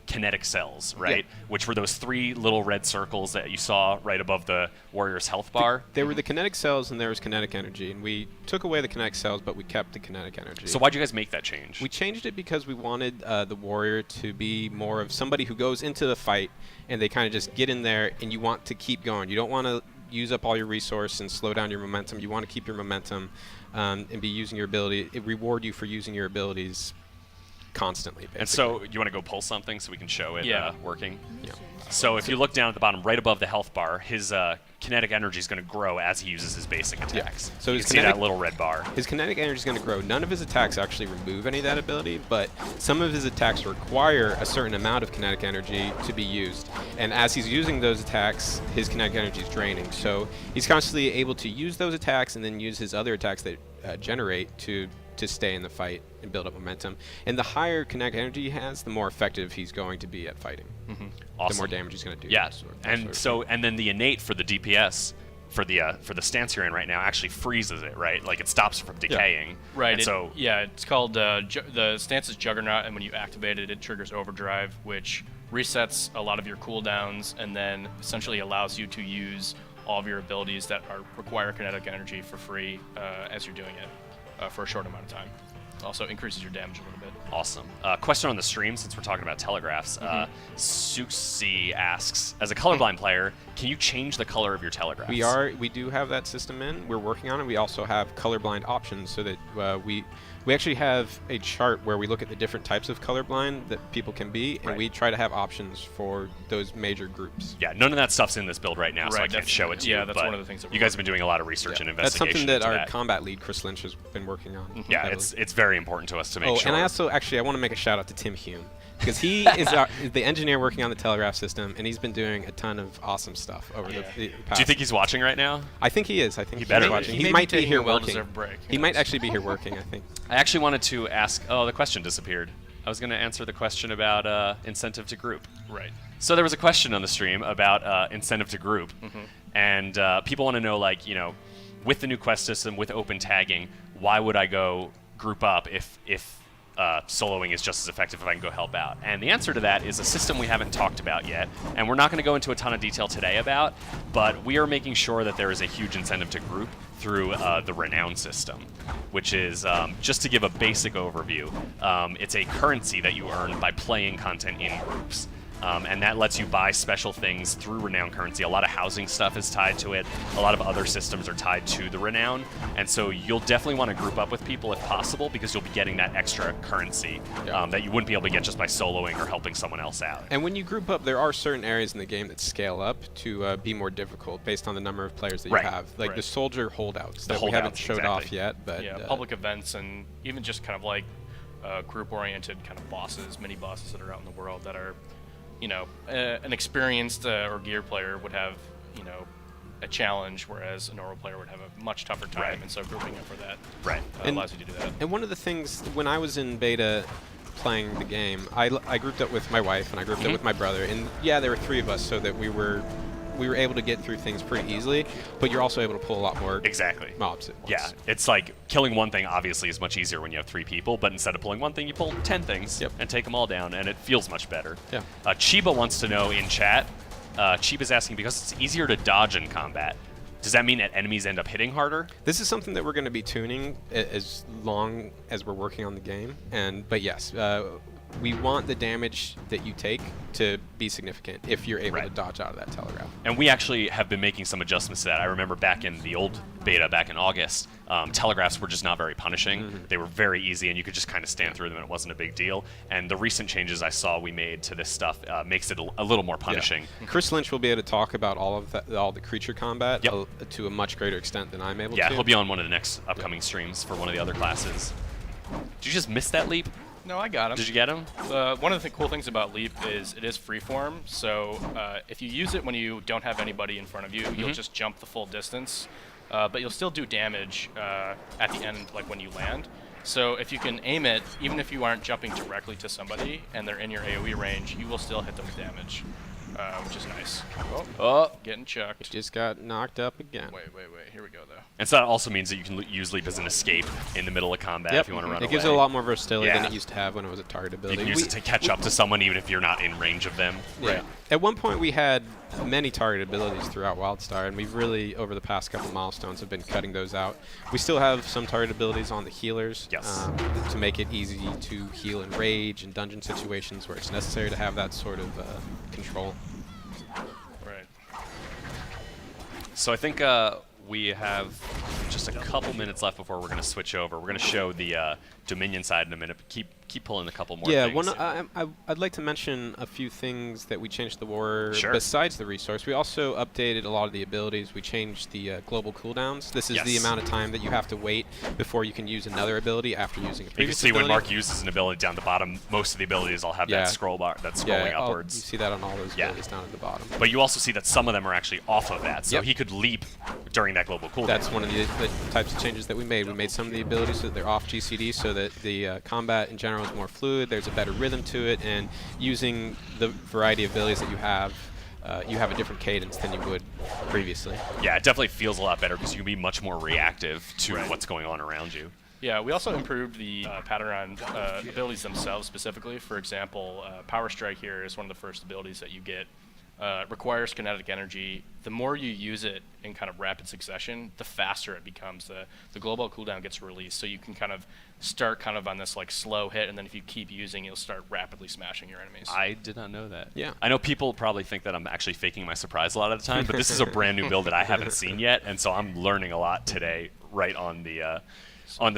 kinetic cells, right? Yeah. Which were those 3 little red circles that you saw right above the warrior's health bar. There were the kinetic cells and there was kinetic energy, and we took away the kinetic cells, but we kept the kinetic energy. So why'd you guys make that change? We changed it because we wanted the warrior to be more of somebody who goes into the fight and they kind of just get in there and you want to keep going. You don't want to use up all your resource and slow down your momentum. You want to keep your momentum and be using your ability. It reward you for using your abilities constantly, basically. And so you want to go pull something so we can show it working? Yeah. So if you look down at the bottom, right above the health bar, his kinetic energy is going to grow as he uses his basic attacks. So you his can see that kinetic- little red bar. His kinetic energy is going to grow. None of his attacks actually remove any of that ability, but some of his attacks require a certain amount of kinetic energy to be used. And as he's using those attacks, his kinetic energy is draining. So he's constantly able to use those attacks and then use his other attacks that generate to stay in the fight and build up momentum. And the higher kinetic energy he has, the more effective he's going to be at fighting. Awesome. The more damage he's going to do. Yeah, That sort of thing. and then the innate for the DPS for the stance you're in right now actually freezes it, right? Like it stops it from decaying. Right. And so it's called the stance is Juggernaut, and when you activate it, it triggers Overdrive, which resets a lot of your cooldowns, and then essentially allows you to use all of your abilities that require kinetic energy for free as you're doing it for a short amount of time. Also increases your damage a little bit. awesome. Question on the stream, since we're talking about telegraphs. Suxi asks, as a colorblind player, can you change the color of your telegraphs? We do have that system in. We're working on it. We also have colorblind options so that we actually have a chart where we look at the different types of colorblind that people can be, and we try to have options for those major groups. Yeah, none of that stuff's in this build right now, so I Right, can't show it to you. yeah, that's but one of the things that you guys have been doing a lot of research and That's investigation. something that into our combat lead, Chris Lynch, has been working on. Yeah, heavily. it's very important to us to make sure. And I also I want to make a shout out to Tim Hume, because he is the engineer working on the telegraph system, and he's been doing a ton of awesome stuff over the past. Do you think he's watching right now? I think he is. I think He better he's be. watching. He He may might be be taking here a working. well-deserved break. He might actually be here working, I think. I actually wanted to ask. Oh, the question disappeared. I was going to answer the question about incentive to group. Right. So there was a question on the stream about incentive to group, and people want to know, like, with the new quest system, with open tagging, why would I go group up if soloing is just as effective if I can go help out? And the answer to that is a system we haven't talked about yet, and we're not going to go into a ton of detail today about, but we are making sure that there is a huge incentive to group through the renown system, which is, just to give a basic overview, it's a currency that you earn by playing content in groups. And that lets you buy special things through renown currency. A lot of housing stuff is tied to it. A lot of other systems are tied to the renown. And so you'll definitely want to group up with people if possible, because you'll be getting that extra currency that you wouldn't be able to get just by soloing or helping someone else out. And when you group up, there are certain areas in the game that scale up to be more difficult based on the number of players that you have. Like the soldier holdouts that we haven't showed off yet. But Yeah, public events, and even just kind of like group-oriented kind of bosses, mini bosses that are out in the world that are, an experienced or gear player would have, a challenge, whereas a normal player would have a much tougher time. And so grouping up for that allows you to do that. And one of the things, when I was in beta playing the game, I grouped up with my wife and I grouped up with my brother. And yeah, there were 3 of us, so that we were able to get through things pretty easily, but you're also able to pull a lot more mobs at once. Yeah, it's like killing one thing obviously is much easier when you have 3 people, but instead of pulling one thing, you pull 10 things and take them all down, and it feels much better. Yeah. Chiba wants to know in chat, Chiba's asking, because it's easier to dodge in combat, does that mean that enemies end up hitting harder? This is something that we're going to be tuning as long as we're working on the game. But yes, we want the damage that you take to be significant if you're able Right. to dodge out of that telegraph. And we actually have been making some adjustments to that. I remember back in the old beta, back in August, telegraphs were just not very punishing. They were very easy, and you could just kind of stand through them, and it wasn't a big deal. And the recent changes I saw we made to this stuff makes it a little more punishing. Yeah. Chris Lynch will be able to talk about all the creature combat Yep. to a much greater extent than I'm able Yeah, to. he'll be on one of the next upcoming streams for one of the other classes. Did you just miss that leap? No, I got him. Did you get him? One of the cool things about Leap is it is freeform, so if you use it when you don't have anybody in front of you, you'll just jump the full distance, but you'll still do damage at the end, like when you land. So if you can aim it, even if you aren't jumping directly to somebody and they're in your AoE range, you will still hit them with damage, which is nice. Oh. Getting chucked. Just got knocked up again. Wait. Here we go, though. And so that also means that you can use Leap as an escape in the middle of combat if you want to run It away. gives it a lot more versatility than Yeah. it used to have when it was a target ability. You can use it to catch up to someone even if you're not in range of them. Yeah. At one point, we had many target abilities throughout WildStar, and we've really, over the past couple milestones, have been cutting those out. We still have some target abilities on the healers Yes. to make it easy to heal in rage and dungeon situations where it's necessary to have that sort of control. Right. So I think we have just a couple minutes left before we're going to switch over. We're going to show the Dominion side in a minute, but keep pulling a couple more Yeah, things. I'd like to mention a few things that we changed to the war Sure. besides the resource. We also updated a lot of the abilities. We changed the global cooldowns. This is the Yes. amount of time that you have to wait before you can use another ability after using a You can previous see ability. when Mark uses an ability down the bottom, most of the abilities all have Yeah. that scroll bar, that's scrolling You upwards. see that on all those Yeah. abilities down at the bottom. But you also see that some of them are actually off of that, so Yep. he could leap during that global cooldown. That's one of the types of changes that we made. We made some of the abilities so that they're off GCD so that the combat in general is more fluid, there's a better rhythm to it, and using the variety of abilities that you have a different cadence than you would previously. Yeah, it definitely feels a lot better because you can be much more reactive to what's going on around you. Yeah, we also improved the pattern on abilities themselves specifically. For example, Power Strike here is one of the first abilities that you get. Requires kinetic energy. The more you use it in kind of rapid succession, the faster it becomes. The global cooldown gets released, so you can kind of start kind of on this like slow hit, and then if you keep using, you'll start rapidly smashing your enemies. I did not know that. Yeah. I know people probably think that I'm actually faking my surprise a lot of the time, but this is a brand new build that I haven't seen yet, and so I'm learning a lot today right on the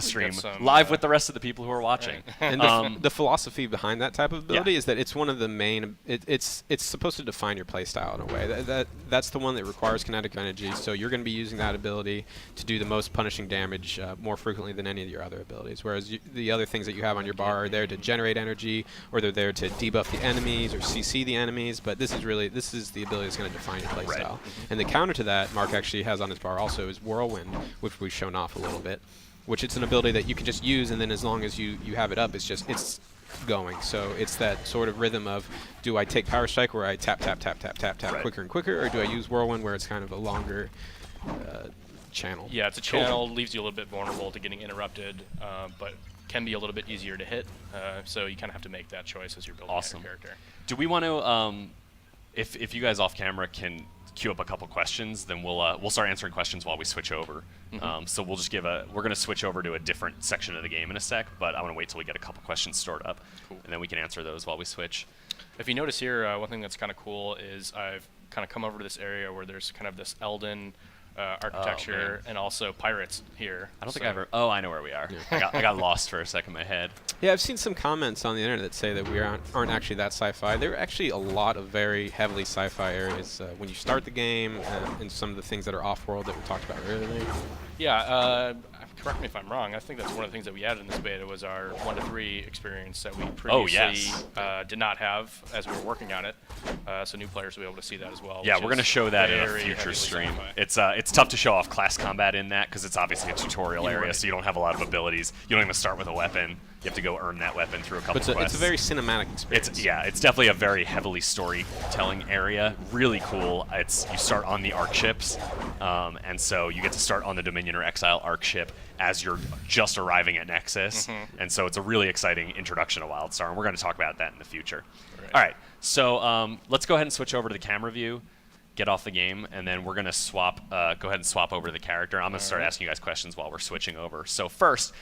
stream, some, live with the rest of the people who are watching. And the philosophy behind that type of ability is that it's one of the main. It's supposed to define your playstyle in a way. That's the one that requires kinetic energy. So you're going to be using that ability to do the most punishing damage more frequently than any of your other abilities. Whereas the other things that you have on your bar are there to generate energy, or they're there to debuff the enemies or CC the enemies. But this is the ability that's going to define your playstyle. And the counter to that, Mark actually has on his bar also is Whirlwind, which we've shown off a little bit. Which it's an ability that you can just use, and then as long as you have it up, it's going. So it's that sort of rhythm of, do I take Power Strike where I tap quicker and quicker, or do I use Whirlwind where it's kind of a longer channel? Yeah, it's a channel, leaves you a little bit vulnerable to getting interrupted, but can be a little bit easier to hit. So you kind of have to make that choice as you're building out your character. Do we want to, if you guys off camera can queue up a couple questions, then we'll start answering questions while we switch over. So we'll just we're going to switch over to a different section of the game in a sec, but I want to wait till we get a couple questions stored up, and then we can answer those while we switch. If you notice here, one thing that's kind of cool is I've kind of come over to this area where there's kind of this Elden architecture and also pirates here. I don't think I ever. Oh, I know where we are. Yeah. I got lost for a second in my head. Yeah, I've seen some comments on the internet that say that we aren't actually that sci-fi. There are actually a lot of very heavily sci-fi areas when you start the game, and some of the things that are off-world that we talked about earlier. Yeah, correct me if I'm wrong. I think that's one of the things that we added in this beta was our 1 to 3 experience that we previously did not have as we were working on it. So new players will be able to see that as well. Yeah, we're going to show that in a very future heavily stream. sci-fi. It's tough to show off class combat in that because it's obviously a tutorial area, so you don't have a lot of abilities. You don't even start with a weapon. You have to go earn that weapon through a couple quests. It's a very cinematic experience. It's definitely a very heavily storytelling area. Really cool. You start on the ARC ships, and so you get to start on the Dominion or Exile ARC ship as you're just arriving at Nexus, and so it's a really exciting introduction to WildStar, and we're going to talk about that in the future. All right, so let's go ahead and switch over to the camera view. get off the game, and then we're going to swap. Go ahead and swap over to the character. I'm going to start asking you guys questions while we're switching over. So first,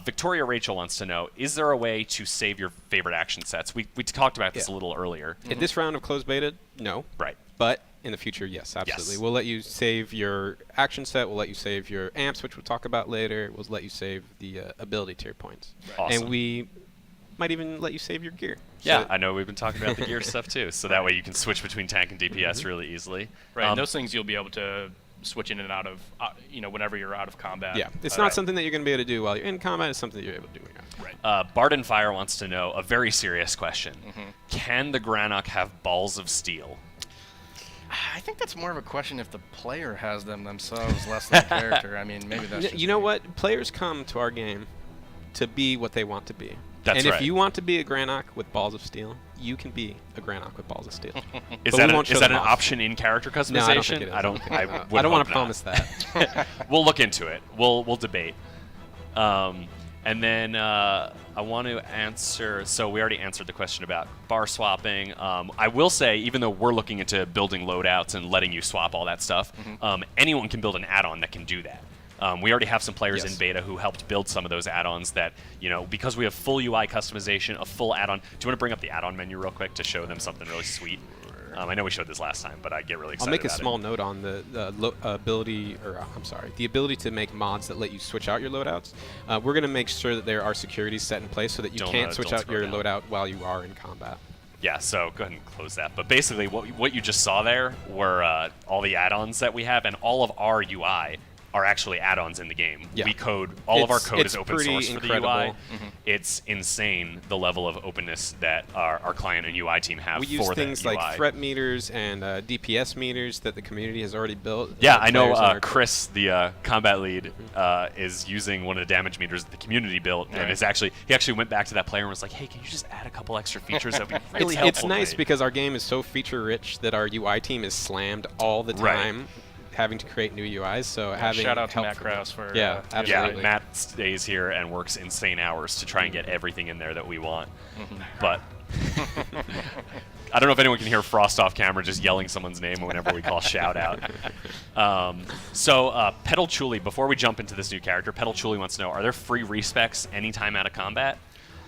Victoria Rachel wants to know, is there a way to save your favorite action sets? We talked about this a little earlier. In this round of closed beta, no. Right. But in the future, yes, absolutely. Yes. We'll let you save your action set. We'll let you save your amps, which we'll talk about later. We'll let you save the ability tier points. Right. Awesome. And we might even let you save your gear. Yeah, So I know we've been talking about the gear stuff too, so that way you can switch between tank and DPS really easily. Right, and those things you'll be able to switch in and out of, whenever you're out of combat. yeah, it's not something that you're going to be able to do while you're in combat. It's something that you're able to do when you're out. Right. Barden Fire wants to know a very serious question. Can the Granok have balls of steel? I think that's more of a question if the player has them themselves, less than the character. I mean, maybe that's. You know what? Players come to our game to be what they want to be. That's and right. if you want to be a Granok with balls of steel, you can be a Granok with balls of steel. Is But that, we won't show is that them an off. option in character customization? No, I don't think it is. I don't. I, I would don't want hope to not. promise that. We'll look into it. We'll debate. And then I want to answer. So we already answered the question about bar swapping. I will say, even though we're looking into building loadouts and letting you swap all that stuff, anyone can build an add-on that can do that. We already have some players in beta who helped build some of those add-ons that, because we have full UI customization, a full add-on. Do you want to bring up the add-on menu real quick to show them something really sweet? I know we showed this last time, but I get really excited I'll make a about small it. note on the ability to make mods that let you switch out your loadouts. We're going to make sure that there are securities set in place so that you can't switch out your loadout while you are in combat. Yeah, so go ahead and close that. But basically, what you just saw there were all the add-ons that we have, and all of our UI are actually add-ons in the game. Yeah. We code, all of our code It's is open pretty source for the incredible. UI. It's insane, the level of openness that our client and UI team have We for use the things UI. like threat meters and DPS meters that the community has already built. Yeah, I know Players in our Chris, the combat lead, is using one of the damage meters that the community built, and he actually went back to that player and was like, "Hey, can you just add a couple extra features? That'd be really helpful." It's nice mate." because our game is so feature-rich that our UI team is slammed all the time, having to create new UIs. So having shout out to help Matt from Krause them. for yeah, Yeah, absolutely. Matt stays here and works insane hours to try and get everything in there that we want. But I don't know if anyone can hear Frost off camera just yelling someone's name whenever we call shout out. So Petal Chuli, before we jump into this new character, Petal Chuli wants to know, are there free respecs anytime out of combat?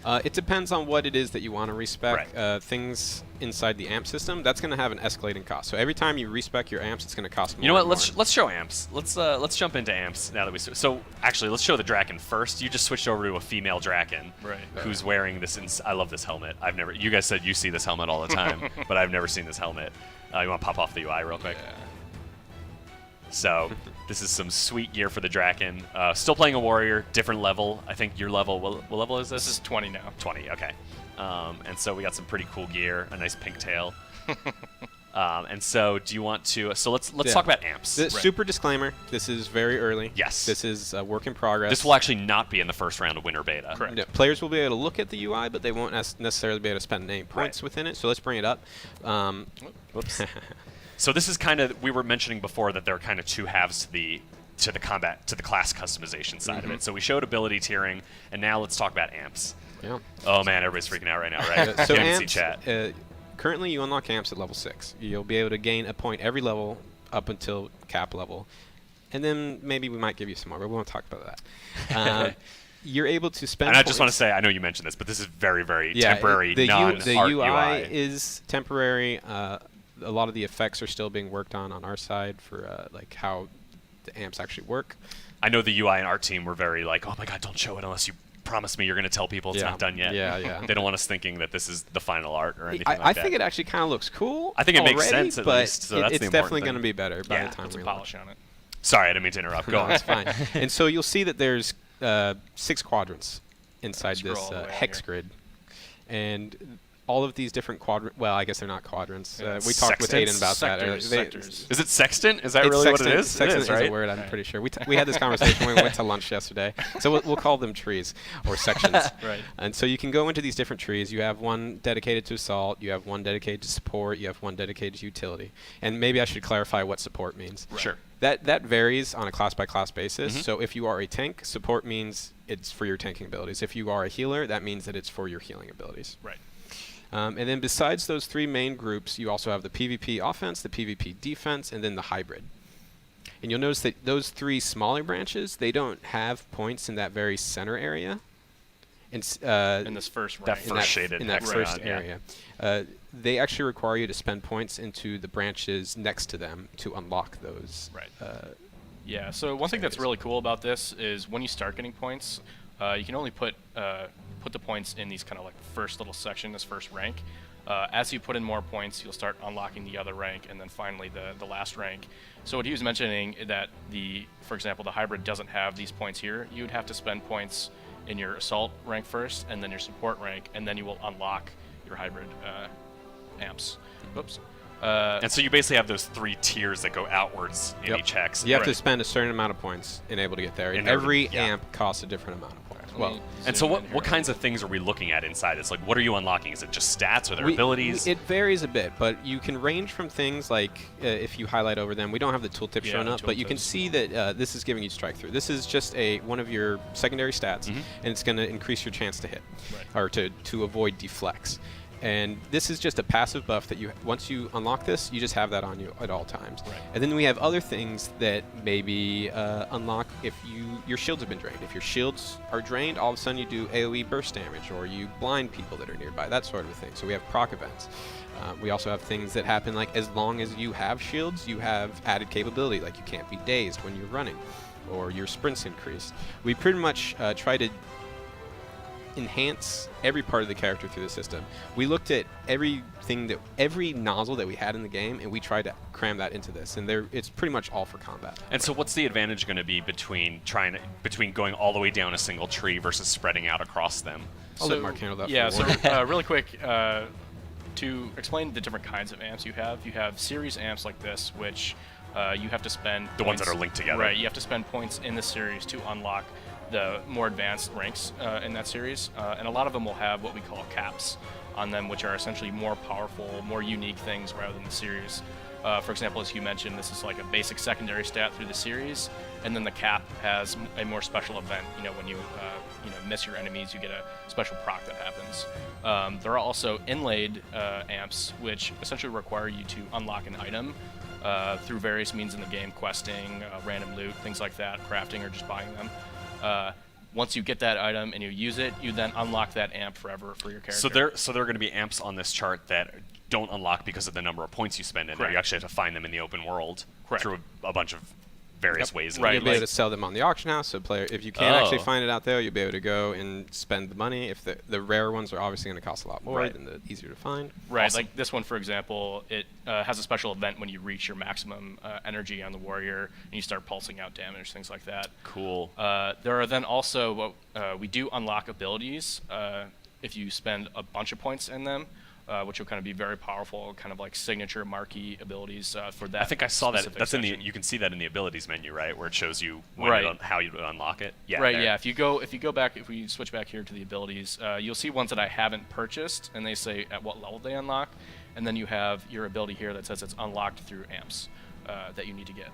It depends on what it is that you want to respec. Things inside the amp system, that's going to have an escalating cost. So every time you respec your amps, it's going to cost more. You know what? and Let's more. let's show amps. Let's jump into amps now that we. So actually, let's show the Draken first. You just switched over to a female Draken, who's wearing this. I love this helmet. I've never. You guys said you see this helmet all the time, but I've never seen this helmet. You want to pop off the UI real quick? Yeah. So this is some sweet gear for the Draken. Still playing a warrior, different level. I think your level. What level is this? This is 20 now. 20. Okay. And so we got some pretty cool gear. A nice pink tail. And so, do you want to? So let's talk about amps. Super disclaimer: this is very early. Yes. This is a work in progress. This will actually not be in the first round of winter beta. Correct. No, players will be able to look at the UI, but they won't necessarily be able to spend any points within it. So let's bring it up. Whoops. So this is kind of, we were mentioning before that there are kind of two halves to the class customization side of it. So we showed ability tiering, and now let's talk about amps. Yeah. Oh man, everybody's freaking out right now, right? So Can't even see amps, chat. currently you unlock amps at level 6. You'll be able to gain a point every level up until cap level. And then maybe we might give you some more, but we won't talk about that. You're able to spend And I just want to points. say, I know you mentioned this, but this is very, very Yeah, temporary, the non-art UI UI. is temporary. A lot of the effects are still being worked on our side for like how the amps actually work. I know the UI and art team were very like, oh my god, don't show it unless you promise me you're going to tell people it's not done yet. Yeah. They don't want us thinking that this is the final art or anything I like that. think it actually kind of looks cool. I think it makes already, sense at but least, so that's the it's important definitely thing. going to be better by Yeah, the time Put some we polish launch. on it. Sorry, I didn't mean to interrupt. Go on. That's fine. And so you'll see that there's 6 quadrants inside Scroll this all the way out hex here. grid. And all of these different quadrants, well, I guess they're not quadrants. Yeah, we talked with sextants? Aiden about Sectors, that. sectors. Is it sextant? Is that It's really sextant. what it is? Sextant it is, right? a word, I'm pretty sure. We had this conversation when we went to lunch yesterday. So we'll call them trees or sections. Right. And so you can go into these different trees. You have one dedicated to assault. You have one dedicated to support. You have one dedicated to utility. And maybe I should clarify what support means. Sure. That varies on a class-by-class basis. So if you are a tank, support means it's for your tanking abilities. If you are a healer, that means that it's for your healing abilities. Right. And then besides those 3 main groups, you also have the PvP offense, the PvP defense, and then the hybrid. And you'll notice that those 3 smaller branches, they don't have points in that very center area. In this first rank. That first shaded in that hexagon, first yeah. area. They actually require you to spend points into the branches next to them to unlock those. Right. Yeah, so one thing that's really cool about this is when you start getting points, you can only put the points in these kind of like first little section, this first rank. As you put in more points, you'll start unlocking the other rank, and then finally the last rank. So what he was mentioning that for example, the hybrid doesn't have these points here. You would have to spend points in your assault rank first, and then your support rank, and then you will unlock your hybrid amps. Oops. And so you basically have those 3 tiers that go outwards in each hex. You have to spend a certain amount of points in able to get there, and every amp costs a different amount of points. Well, and so what kinds of things are we looking at inside this? Like, what are you unlocking? Is it just stats? Are there abilities? It varies a bit, but you can range from things like, if you highlight over them, we don't have the tooltip shown up, but you can see that this is giving you strike through. This is just one of your secondary stats, and it's going to increase your chance to hit, or to avoid deflects. And this is just a passive buff that once you unlock this, you just have that on you at all times. Right. And then we have other things that maybe unlock if your shields have been drained. If your shields are drained, all of a sudden you do AoE burst damage, or you blind people that are nearby, that sort of thing. So we have proc events. We also have things that happen like as long as you have shields, you have added capability, like you can't be dazed when you're running, or your sprints increase. We pretty much try to enhance every part of the character through the system. We looked at every nozzle that we had in the game, and we tried to cram that into this, and it's pretty much all for combat. And so what's the advantage going to be between going all the way down a single tree versus spreading out across them? I'll let Mark handle that. Yeah, for so really quick, to explain the different kinds of amps you have series amps like this, which you have to spend the ones that are linked together. Right, you have to spend points in the series to unlock the more advanced ranks in that series, and a lot of them will have what we call caps on them, which are essentially more powerful, more unique things rather than the series. For example, as you mentioned, this is like a basic secondary stat through the series, and then the cap has a more special event. When you miss your enemies, you get a special proc that happens. There are also inlaid amps, which essentially require you to unlock an item through various means in the game, questing, random loot, things like that, crafting, or just buying them. Once you get that item and you use it, you then unlock that amp forever for your character. So there are going to be amps on this chart that don't unlock because of the number of points you spend in there. You actually have to find them in the open world through a bunch of various ways. Right, you'll be able to sell them on the auction house. So if you can't actually find it out there, you'll be able to go and spend the money. If the rare ones are obviously going to cost a lot more than the easier to find. Right, awesome. Like this one, for example, it has a special event when you reach your maximum energy on the warrior and you start pulsing out damage, things like that. Cool. There are then also we do unlock abilities if you spend a bunch of points in them. Which will kind of be very powerful, kind of like signature marquee abilities for that. I think I saw that. That's section. you can see that in the abilities menu, right, where it shows you how you unlock it. Yeah. Right. There. Yeah. If you go back, if we switch back here to the abilities, you'll see ones that I haven't purchased, and they say at what level they unlock, and then you have your ability here that says it's unlocked through amps that you need to get.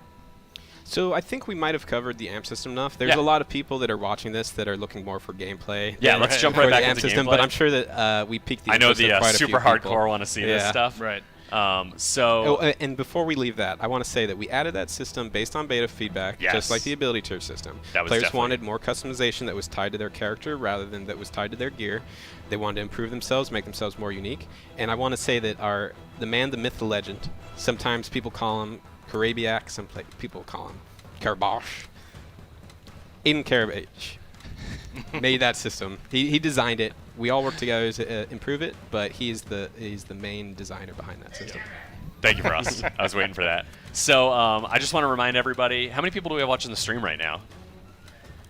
So I think we might have covered the amp system enough. There's a lot of people that are watching this that are looking more for gameplay. Yeah, let's jump right back into system. Gameplay. But I'm sure that we piqued the interest of quite a few super people. hardcore want to see this stuff. Right. And before we leave that, I want to say that we added that system based on beta feedback, just like the ability tier system. Players wanted more customization that was tied to their character rather than that was tied to their gear. They wanted to improve themselves, make themselves more unique. And I want to say that the man, the myth, the legend, sometimes people call him Karabiak, some people call him Karbosh. Aiden Karabach made that system. He designed it. We all worked together to improve it, but he's the main designer behind that system. Thank you, Frost. I was waiting for that. So I just want to remind everybody, how many people do we have watching the stream right now?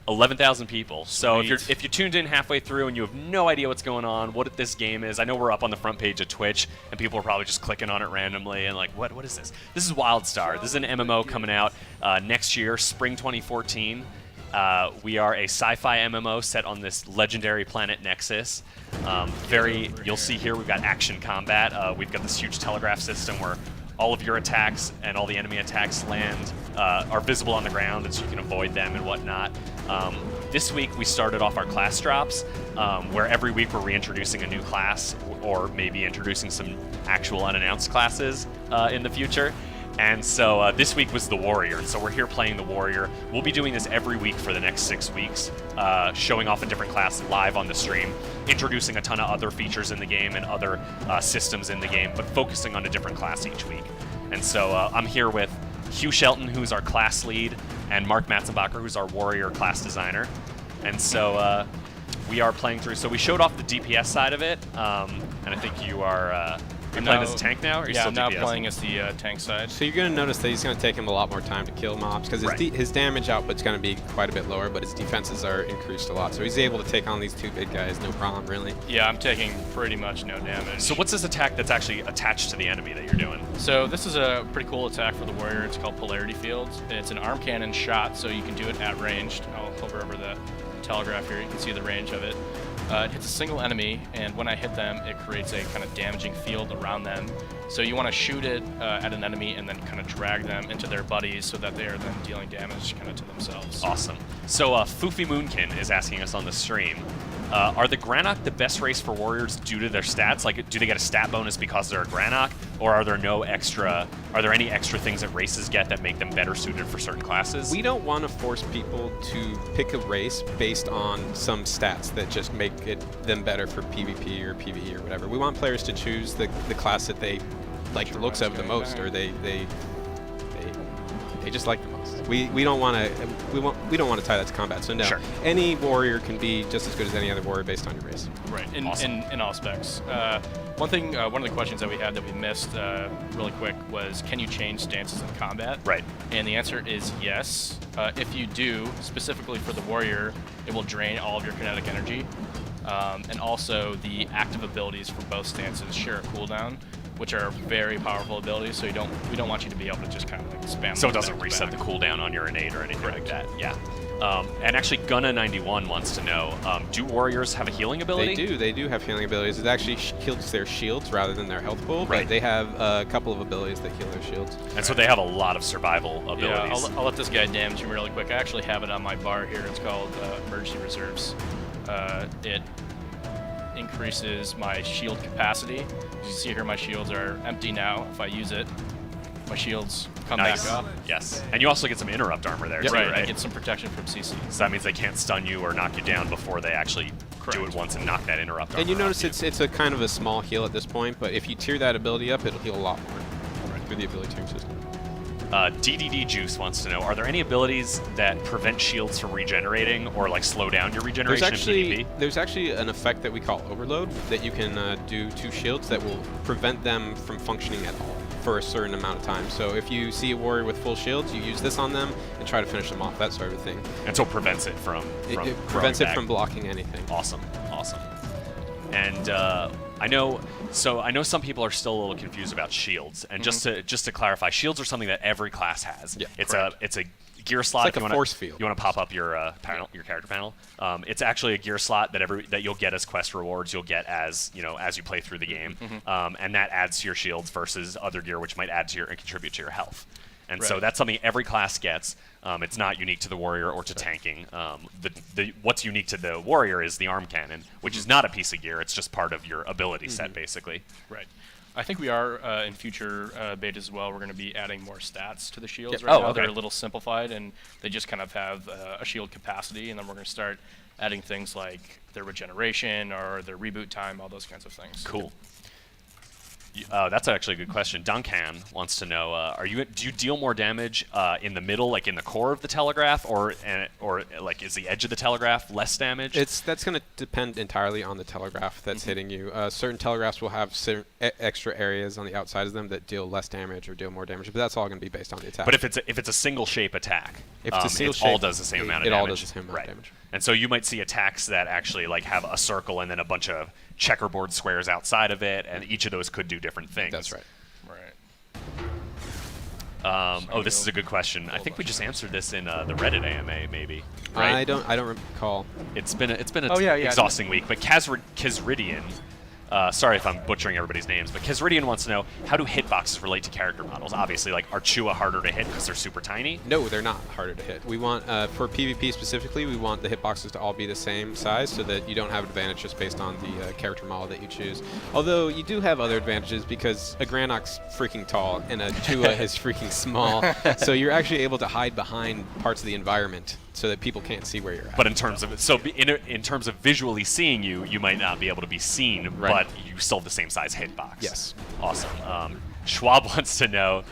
11,000 people. So if you tuned in halfway through and you have no idea what's going on, what this game is, I know we're up on the front page of Twitch, and people are probably just clicking on it randomly and like, what is this? This is WildStar. This is an MMO coming out next year, spring 2014. We are a sci-fi MMO set on this legendary planet Nexus. You'll see here we've got action combat. We've got this huge telegraph system where all of your attacks and all the enemy attacks are visible on the ground, and so you can avoid them and whatnot. this week we started off our class drops, where every week we're reintroducing a new class, or maybe introducing some actual unannounced classes in the future. And so this week was the Warrior. So we're here playing the Warrior. We'll be doing this every week for the next 6 weeks, showing off a different class live on the stream, introducing a ton of other features in the game and other systems in the game, but focusing on a different class each week. And so I'm here with Hugh Shelton, who's our class lead, and Mark Matzenbacher, who's our Warrior class designer. And so we are playing through. So we showed off the DPS side of it, and I think you are... You're playing as a tank now, or are you still I'm now DPS? playing as the tank side. So you're going to notice that he's going to take him a lot more time to kill mobs because his damage output's going to be quite a bit lower, but his defenses are increased a lot. So he's able to take on these 2 big guys, no problem, really. Yeah, I'm taking pretty much no damage. So what's this attack that's actually attached to the enemy that you're doing? So this is a pretty cool attack for the Warrior. It's called Polarity Field. It's an arm cannon shot, so you can do it at ranged. I'll hover over the telegraph here. You can see the range of it. It hits a single enemy, and when I hit them, it creates a kind of damaging field around them. So you want to shoot it at an enemy and then kind of drag them into their buddies so that they are then dealing damage kind of to themselves. Awesome. So Foofy Moonkin is asking us on the stream, are the Granok the best race for Warriors due to their stats? Like, do they get a stat bonus because they're a Granok, or are there any extra things that races get that make them better suited for certain classes? We don't want to force people to pick a race based on some stats that just make them better for PvP or PvE or whatever. We want players to choose the class that they like the looks of the most, or they just like the most. We don't want to tie that to combat. So no, Sure. Any warrior can be just as good as any other warrior based on your race. Right, Awesome. in all specs. One of the questions that we had that we missed really quick was, can you change stances in combat? Right. And the answer is yes. If you do, specifically for the Warrior, it will drain all of your kinetic energy. And also the active abilities for both stances share a cooldown, which are very powerful abilities, so we don't want you to be able to just kind of like spam So it them doesn't back to reset the back. cooldown on your innate or anything like that. Yeah. And actually, Gunna91 wants to know, do Warriors have a healing ability? They do have healing abilities. It actually kills their shields rather than their health pool, Right. but they have a couple of abilities that heal their shields. And so they have a lot of survival abilities. Yeah, I'll let this guy damage him really quick. I actually have it on my bar here. It's called Emergency Reserves. It increases my shield capacity. As you see here, my shields are empty now. If I use it, my shields come Nice. back up. Yes. And you also get some interrupt armor there, too, Right, right? I get some protection from CC. So that means they can't stun you or knock you down before they actually do Correct. it once and knock that interrupt armor And you off notice you. it's a kind of a small heal at this point, but if you tier that ability up, it'll heal a lot more through the ability tiering system. DDD Juice wants to know, are there any abilities that prevent shields from regenerating or like slow down your regeneration in PvP? There's actually an effect that we call overload that you can do to shields that will prevent them from functioning at all for a certain amount of time. So if you see a warrior with full shields, you use this on them and try to finish them off, that sort of thing. And so it prevents it from It prevents growing it from back. blocking anything. Awesome. And I know some people are still a little confused about shields. And just to clarify, shields are something that every class has. Yeah, it's correct. a gear slot. It's like if a force field. You want to pop up your panel, your character panel. It's actually a gear slot that you'll get as quest rewards. You'll get as you play through the game, and that adds to your shields versus other gear, which might add to and contribute to your health. And so Right. that's something every class gets. It's not unique to the warrior or to tanking. What's unique to the warrior is the arm cannon, which is not a piece of gear. It's just part of your ability set, basically. Right. I think we are in future betas as well. We're going to be adding more stats to the shields Yep. right Oh, now. okay. They're a little simplified, and they just kind of have a shield capacity, and then we're going to start adding things like their regeneration or their reboot time, all those kinds of things. Cool. That's actually a good question. Duncan wants to know: do you deal more damage in the middle, like in the core of the telegraph, or like is the edge of the telegraph less damage? That's going to depend entirely on the telegraph that's hitting you. Certain telegraphs will have extra areas on the outsides of them that deal less damage or deal more damage, but that's all going to be based on the attack. But if it's a single shape attack, If it's a single it all shape, does the same amount of it damage. all does the same amount of Right. damage. And so you might see attacks that actually like have a circle and then a bunch of checkerboard squares outside of it, and each of those could do different things. That's right. Right. This is a good question. I think we just answered this in the Reddit AMA, maybe. I don't recall. It's been an Oh, yeah, exhausting week, but Kazridian Sorry if I'm butchering everybody's names, but Kesridian wants to know, how do hitboxes relate to character models? Obviously, like, are Chua harder to hit because they're super tiny? No, they're not harder to hit. We want, for PvP specifically, we want the hitboxes to all be the same size so that you don't have advantage just based on the character model that you choose. Although you do have other advantages because a Granok's freaking tall and a Chua is freaking small, so you're actually able to hide behind parts of the environment so that people can't see where you're at. But in terms of in terms of visually seeing you, you might not be able to be seen, Right. but you still have the same size hitbox. Yes. Awesome. Schwab wants to know.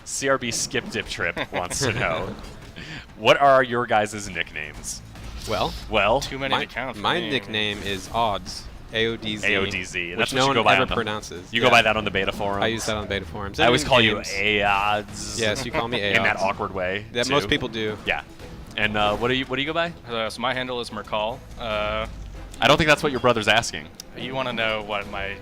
CRB Skip Dip Trip wants to know, what are your guys' nicknames? Well, Too many to count. for my me. nickname is Odds. AODZ. AODZ. Which That's no what you one go by ever on the, pronounces. You go by that on the beta forums? I use that on beta forums. I always And call in you games. AODZ. Yes, you call me AODZ. In that awkward way. That too. most people do. Yeah. And what do you go by? So my handle is Mercal. I don't think that's what your brother's asking. You want to know what my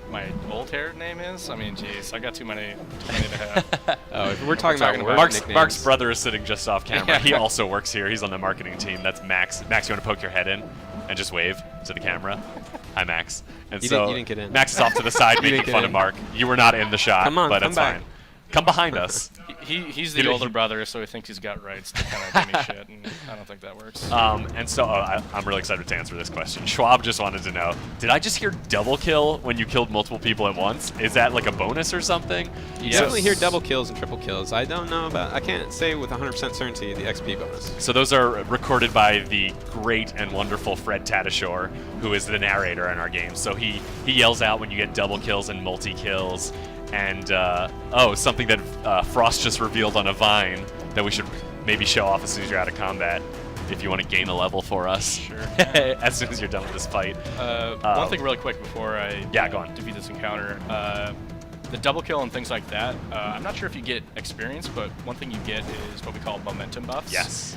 old hair name is? I mean, geez, I got too many to have. Oh, if we're talking talking about about work nicknames. Mark's brother is sitting just off camera. Yeah. He also works here. He's on the marketing team. That's Max. Max, you want to poke your head in and just wave to the camera? Hi, Max. And You so didn't get in. Max is off to the side making didn't get fun of in. Mark. You were not in the shot, Come on, but come it's back. fine. Come behind us. He's He- the older he- brother, so he thinks he's got rights to kind of give me shit, and I don't think that works. And so I'm really excited to answer this question. Schwab just wanted to know, did I just hear double kill when you killed multiple people at once? Is that like a bonus or something? You Yes. definitely hear double kills and triple kills. I don't know about. I can't say with 100% certainty the XP bonus. So those are recorded by the great and wonderful Fred Tatasciore, who is the narrator in our game. So he yells out when you get double kills and multi-kills. And, something that Frost just revealed on a Vine that we should maybe show off as soon as you're out of combat, if you want to gain a level for us. Sure. As soon as you're done with this fight. One thing really quick before I Yeah, go on. defeat this encounter. The double kill and things like that, I'm not sure if you get experience, but one thing you get is what we call momentum buffs. Yes.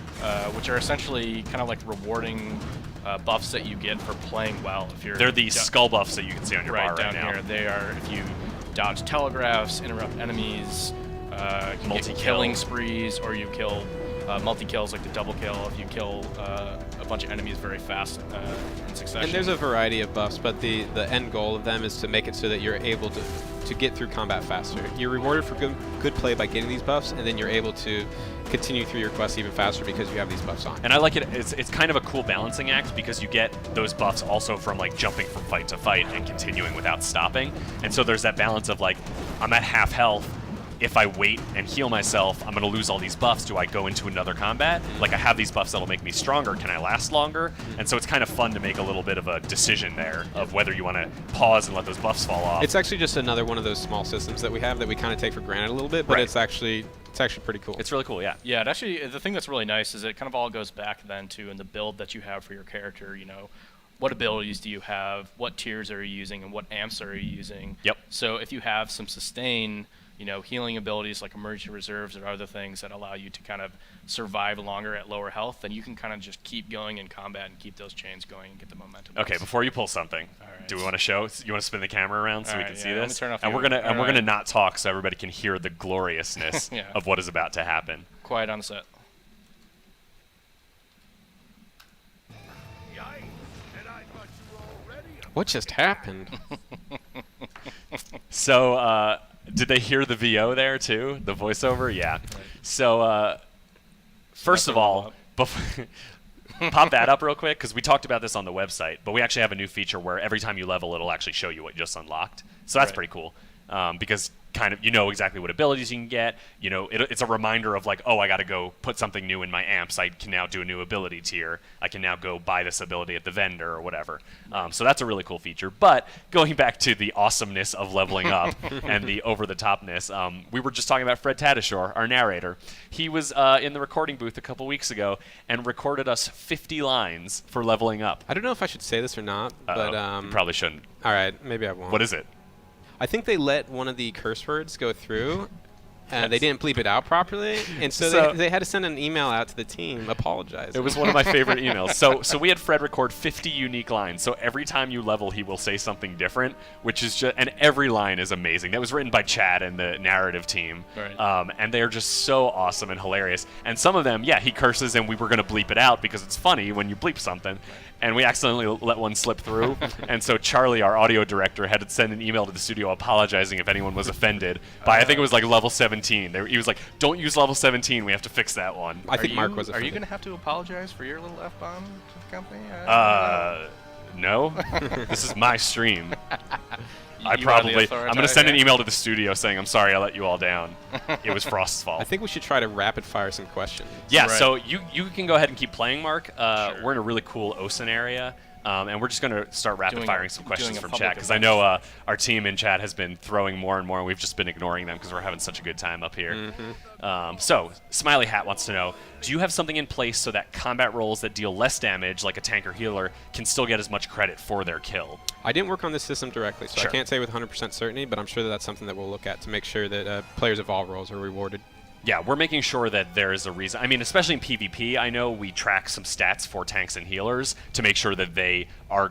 Which are essentially kind of like rewarding buffs that you get for playing well. If you're They're the skull buffs that you can see on your bar right down now. here. They are if you dodge telegraphs, interrupt enemies, you Multi-kill. get killing sprees, or you kill multi-kills like the double kill if you kill a bunch of enemies very fast in succession. And there's a variety of buffs, but the end goal of them is to make it so that you're able to get through combat faster. You're rewarded for good play by getting these buffs, and then you're able to continue through your quests even faster because you have these buffs on. And I like it. It's kind of a cool balancing act because you get those buffs also from like jumping from fight to fight and continuing without stopping. And so there's that balance of like, I'm at half health. If I wait and heal myself, I'm going to lose all these buffs. Do I go into another combat? Like, I have these buffs that'll make me stronger. Can I last longer? And so it's kind of fun to make a little bit of a decision there of whether you want to pause and let those buffs fall off. It's actually just another one of those small systems that we have that we kind of take for granted a little bit, but Right. it's actually pretty cool. It's really cool, yeah. Yeah, it actually, the thing that's really nice is it kind of all goes back then to in the build that you have for your character, you know, what abilities do you have, what tiers are you using, and what amps are you using. Yep. So if you have some sustain, you know, healing abilities like emergency reserves or other things that allow you to kind of survive longer at lower health, then you can kind of just keep going in combat and keep those chains going and get the momentum. Okay, before you pull something, All right. do we want to show? You want to spin the camera around so All we right, can see yeah, let me this? turn off And the- we're gonna all right. not talk so everybody can hear the gloriousness Yeah. of what is about to happen. Quiet on the set. What just happened? So, did they hear the VO there too? The voiceover? Yeah. So, first of all, pop that up real quick because we talked about this on the website, but we actually have a new feature where every time you level, it'll actually show you what you just unlocked. So that's Right. pretty cool because kind of you know exactly what abilities you can get. You know, it's a reminder of like, oh, I got to go put something new in my amps. I can now do a new ability tier. I can now go buy this ability at the vendor or whatever. So that's a really cool feature. But going back to the awesomeness of leveling up and the over-the-topness, we were just talking about Fred Tatasciore, our narrator. He was in the recording booth a couple weeks ago and recorded us 50 lines for leveling up. I don't know if I should say this or not, but You probably shouldn't. all right, maybe I won't. What is it? I think they let one of the curse words go through, They didn't bleep it out properly, and so they had to send an email out to the team apologizing. It was one of my favorite emails. So we had Fred record 50 unique lines. So every time you level, he will say something different, which is just, and every line is amazing. That was written by Chad and the narrative team, Right. and they are just so awesome and hilarious. And some of them, yeah, he curses, and we were going to bleep it out because it's funny when you bleep something. And we accidentally let one slip through, and so Charlie, our audio director, had to send an email to the studio apologizing if anyone was offended by, I think it was like level 17. He was like, "Don't use level 17. We have to fix that one." I think Mark was Are offended. you going to have to apologize for your little F-bomb to the company? No. This is my stream. You are the I'm going to send an email to the studio saying, "I'm sorry I let you all down. It was Frost's fault." I think we should try to rapid fire some questions. Yeah, Right. so you can go ahead and keep playing, Mark. We're in a really cool OSIN area, and we're just going to start rapid firing some questions from chat, because I know our team in chat has been throwing more and more, and we've just been ignoring them because we're having such a good time up here. So, Smiley Hat wants to know, do you have something in place so that combat roles that deal less damage, like a tank or healer, can still get as much credit for their kill? I didn't work on this system directly, so Sure. I can't say with 100% certainty, but I'm sure that that's something that we'll look at to make sure that players of all roles are rewarded. Yeah, we're making sure that there is a reason. I mean, especially in PvP, I know we track some stats for tanks and healers to make sure that they are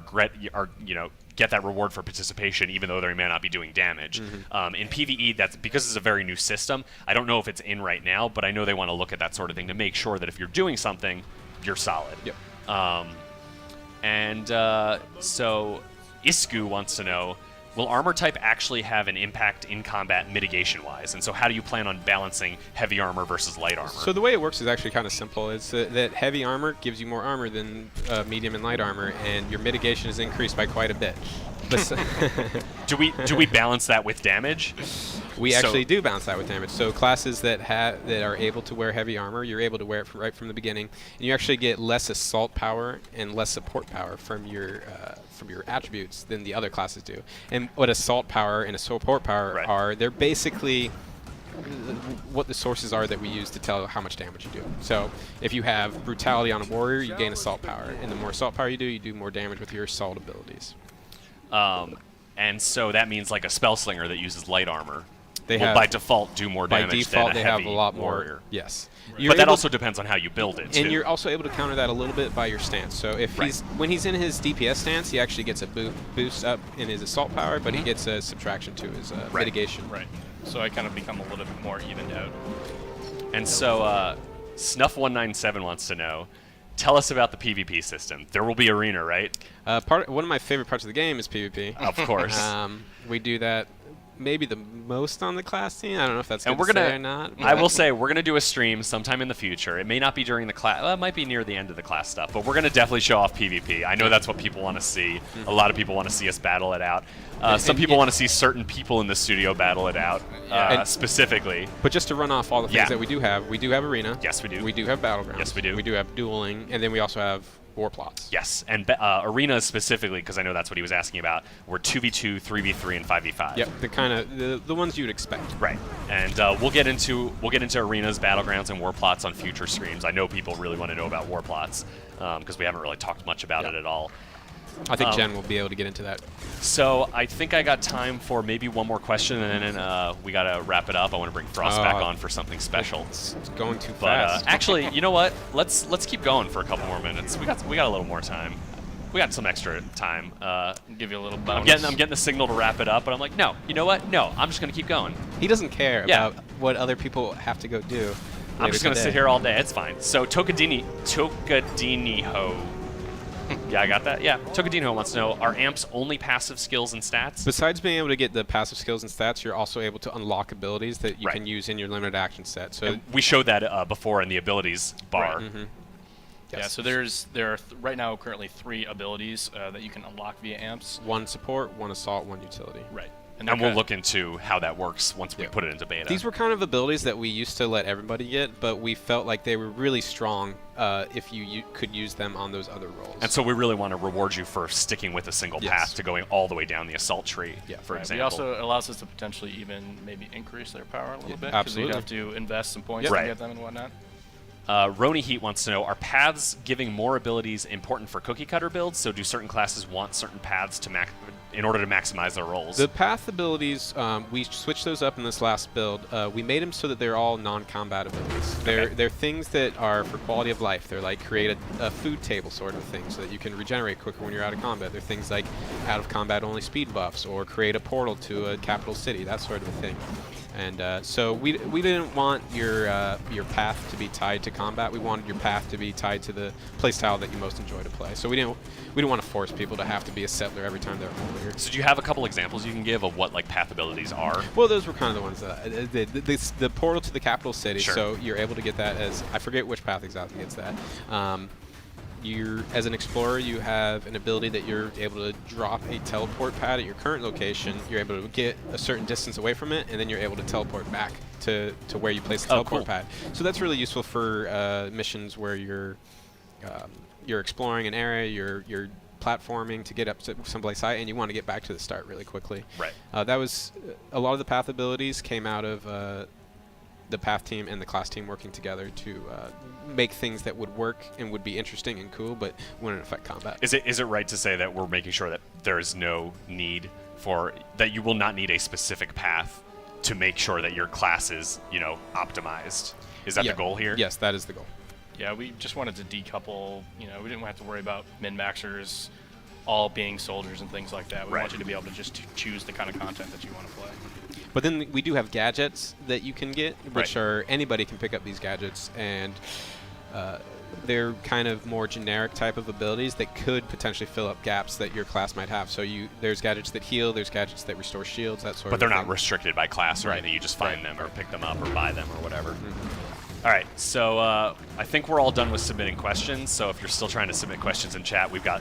get that reward for participation, even though they may not be doing damage. In PvE, that's because it's a very new system. I don't know if it's in right now, but I know they want to look at that sort of thing to make sure that if you're doing something, you're solid. Yep. So Isku wants to know, will armor type actually have an impact in combat mitigation-wise? And so how do you plan on balancing heavy armor versus light armor? So the way it works is actually kind of simple. It's that heavy armor gives you more armor than medium and light armor, and your mitigation is increased by quite a bit. Do we balance that with damage? We actually do balance that with damage. So classes that are able to wear heavy armor, you're able to wear it right from the beginning, and you actually get less assault power and less support power from your attributes than the other classes do. And what assault power and a support power are, they're basically what the sources are that we use to tell how much damage you do. So if you have brutality on a warrior, you gain assault power, and the more assault power you do more damage with your assault abilities. And so that means like a spell slinger that uses light armor They will have, by default do more by damage default, than a they have heavy a lot warrior. more. Yes. But that also depends on how you build it, too. And you're also able to counter that a little bit by your stance. So if when he's in his DPS stance, he actually gets a boost up in his assault power, but he gets a subtraction to his mitigation. Right. So I kind of become a little bit more evened out. And so Snuff197 wants to know, tell us about the PvP system. There will be arena, right? One of my favorite parts of the game is PvP. Of course. We do that maybe the most on the class team. I don't know if that's and good we're to gonna, say or not. I will say we're gonna do a stream sometime in the future. It may not be during the class. Well, it might be near the end of the class stuff. But we're gonna definitely show off PvP. I know that's what people want to see. A lot of people want to see us battle it out. Some people want to see certain people in the studio battle it out specifically. But just to run off all the things that we do have arena. Yes, we do. We do have battlegrounds. Yes, we do. We do have dueling, and then we also have war plots. Yes, and arenas specifically, because I know that's what he was asking about, were 2v2, 3v3, and 5v5. Yep, the kind of the ones you'd expect. Right, and we'll get into arenas, battlegrounds, and war plots on future streams. I know people really want to know about war plots because we haven't really talked much about it at all. I think Jen will be able to get into that. So I think I got time for maybe one more question, and then we gotta wrap it up. I want to bring Frost back on for something special. It's going too But fast. actually, you know what? Let's keep going for a couple more minutes. We got a little more time. We got some extra time. Give you a little bonus. I'm getting the signal to wrap it up, but I'm like, no. You know what? No. I'm just gonna keep going. He doesn't care Yeah. about what other people have to go do. I'm just gonna sit here all day. It's fine. So Tokadiniho. Yeah, I got that. Yeah, Tokadiniho wants to know, are amps only passive skills and stats? Besides being able to get the passive skills and stats, you're also able to unlock abilities that you can use in your limited action set. So And we showed that before in the abilities bar. Right. Yes. Yeah, so there are right now currently 3 abilities that you can unlock via amps. 1 support, 1 assault, 1 utility. Right. And we'll look into how that works once we put it into beta. These were kind of abilities that we used to let everybody get, but we felt like they were really strong if you could use them on those other roles. And so we really want to reward you for sticking with a single path to going all the way down the assault tree, for example. It also allows us to potentially even maybe increase their power a little bit. Absolutely. Because we have to invest some points Right. to get them and whatnot. Roni Heat wants to know, are paths giving more abilities important for cookie cutter builds? So do certain classes want certain paths to in order to maximize their roles? The path abilities, we switched those up in this last build. We made them so that they're all non-combat abilities. They're things that are for quality of life. They're like create a food table sort of thing so that you can regenerate quicker when you're out of combat. They're things like out of combat only speed buffs, or create a portal to a capital city, that sort of a thing. And so we didn't want your path to be tied to combat. We wanted your path to be tied to the playstyle that you most enjoy to play. So we didn't want to force people to have to be a settler every time they're over here. So do you have a couple examples you can give of what like path abilities are? Well, those were kind of the ones that the portal to the capital city. Sure. So you're able to get that as, I forget which path exactly gets that. As an explorer, you have an ability that you're able to drop a teleport pad at your current location. You're able to get a certain distance away from it, and then you're able to teleport back to where you place the teleport pad. So that's really useful for missions where you're exploring an area, you're platforming to get up to someplace high, and you want to get back to the start really quickly. Right. That was a lot of the path abilities came out of the path team and the class team working together to make things that would work and would be interesting and cool, but wouldn't affect combat. Is it right to say that we're making sure that there is no need for that you will not need a specific path to make sure that your class is optimized? Is that the goal here? Yes, that is the goal. Yeah, we just wanted to decouple. We didn't have to worry about min-maxers all being soldiers and things like that. We want you to be able to just choose the kind of content that you want to play. But then we do have gadgets that you can get, which are anybody can pick up these gadgets, and they're kind of more generic type of abilities that could potentially fill up gaps that your class might have. So there's gadgets that heal, there's gadgets that restore shields, that sort of thing. But they're not restricted by class or anything. You just find them or pick them up or buy them or whatever. All right, so I think we're all done with submitting questions. So if you're still trying to submit questions in chat, we've got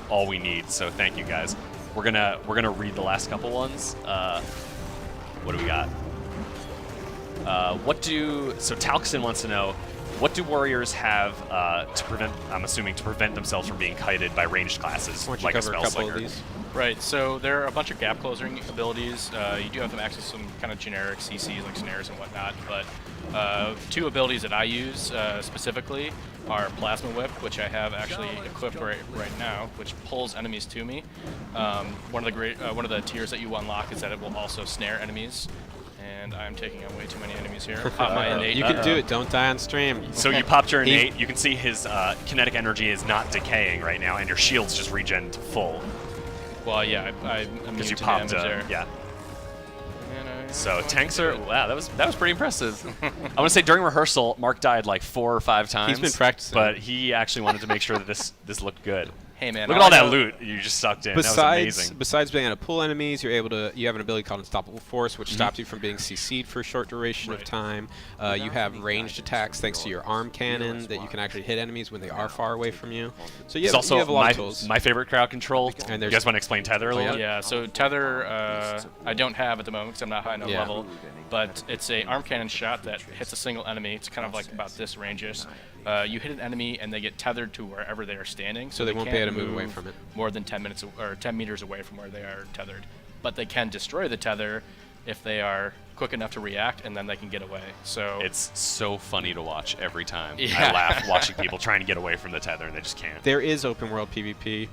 all we need. So thank you guys. We're gonna read the last couple ones. What do we got? So Talkson wants to know, what do warriors have to prevent themselves from being kited by ranged classes like a spellslinger? Right, so there are a bunch of gap closing abilities. You do have to access some kind of generic CCs like snares and whatnot, but two abilities that I use specifically are Plasma Whip, which I have actually equipped right now, which pulls enemies to me. One of the tiers that you unlock is that it will also snare enemies. And I'm taking on way too many enemies here. Pop my innate. You can do it. Don't die on stream. So you popped your innate. You can see his kinetic energy is not decaying right now, and your shield's just regen to full. Well, yeah, I'm immune to damage there. Yeah. So tanks are wow. That was pretty impressive. I want to say during rehearsal, Mark died like 4 or 5 times. He's been practicing, but he actually wanted to make sure that this looked good. Hey man, look at all that loot you just sucked in. That was amazing. Besides being able to pull enemies, you have an ability called Unstoppable Force, which stops you from being CC'd for a short duration of time. You have ranged attacks thanks to your arm cannon that you can actually hit enemies when they are far away from you. So you have a lot of tools. My favorite crowd control. And you guys want to explain Tether a little bit? Yeah, so Tether I don't have at the moment because I'm not high enough level, but it's a arm cannon shot that hits a single enemy. It's kind of like about this range-ish. You hit an enemy and they get tethered to wherever they are standing, so they won't be able to move away from it. More than 10 meters away from where they are tethered. But they can destroy the tether if they are quick enough to react, and then they can get away. So it's so funny to watch every time. Yeah. I laugh watching people trying to get away from the tether, and they just can't. There is open world PvP.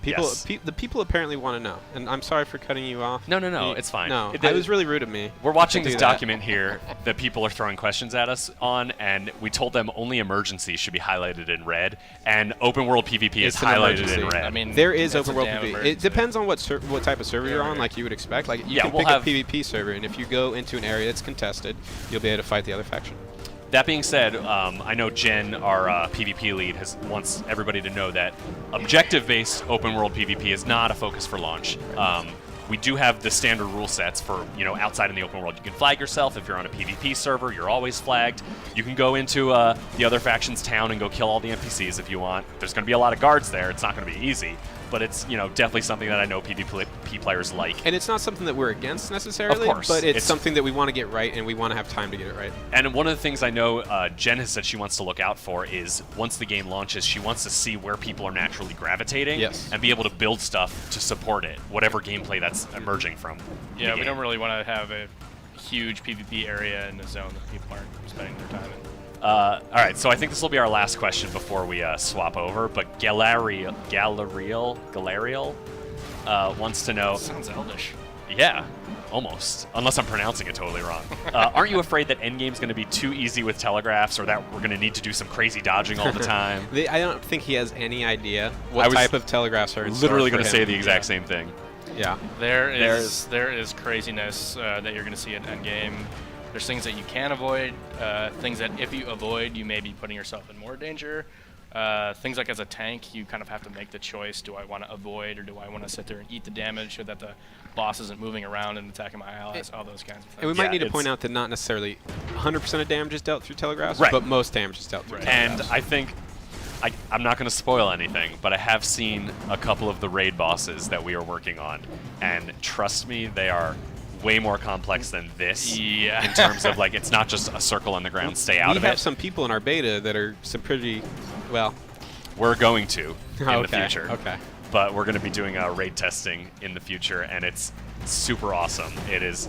The people apparently want to know, and I'm sorry for cutting you off. No, it's fine. No, it was really rude of me. We're watching this document here that people are throwing questions at us on, and we told them only emergencies should be highlighted in red, and open world PvP is highlighted in red. I mean, there is open world PvP. It depends on what type of server you're on, like you would expect. Like you can pick a PvP server, and if you go into an area that's contested, you'll be able to fight the other faction. That being said, I know Jen, our PvP lead, wants everybody to know that objective-based open-world PvP is not a focus for launch. We do have the standard rule sets for, outside in the open world. You can flag yourself. If you're on a PvP server, you're always flagged. You can go into the other faction's town and go kill all the NPCs if you want. There's going to be a lot of guards there. It's not going to be easy. But it's definitely something that I know PvP players like. And it's not something that we're against necessarily, of course, but it's something that we want to get right, and we want to have time to get it right. And one of the things I know Jen has said she wants to look out for is once the game launches, she wants to see where people are naturally gravitating and be able to build stuff to support it, whatever gameplay that's emerging from. Yeah, we don't really want to have a huge PvP area in the zone that people aren't spending their time in. All right, so I think this will be our last question before we swap over. But Galariel wants to know. Sounds elvish. Yeah, almost. Unless I'm pronouncing it totally wrong. Aren't you afraid that endgame's going to be too easy with telegraphs, or that we're going to need to do some crazy dodging all the time? I don't think he has any idea what type of telegraphs are in store literally for going to him. say the exact same thing. Yeah. There is craziness that you're going to see at endgame. There's things that you can avoid, things that if you avoid, you may be putting yourself in more danger. Things like as a tank, you kind of have to make the choice: do I want to avoid, or do I want to sit there and eat the damage so that the boss isn't moving around and attacking my allies? All those kinds of things. And we might need to point out that not necessarily 100% of damage is dealt through telegraphs, Right. but most damage is dealt through telegraphs. And I think, I'm not going to spoil anything, but I have seen a couple of the raid bosses that we are working on, and trust me, they are way more complex than this. Yeah. In terms of, like, it's not just a circle on the ground, stay out of We have it. some people in our beta that are some pretty, well... We're going to in the Okay, future. okay. But we're going to be doing raid testing in the future, and it's super awesome. It is.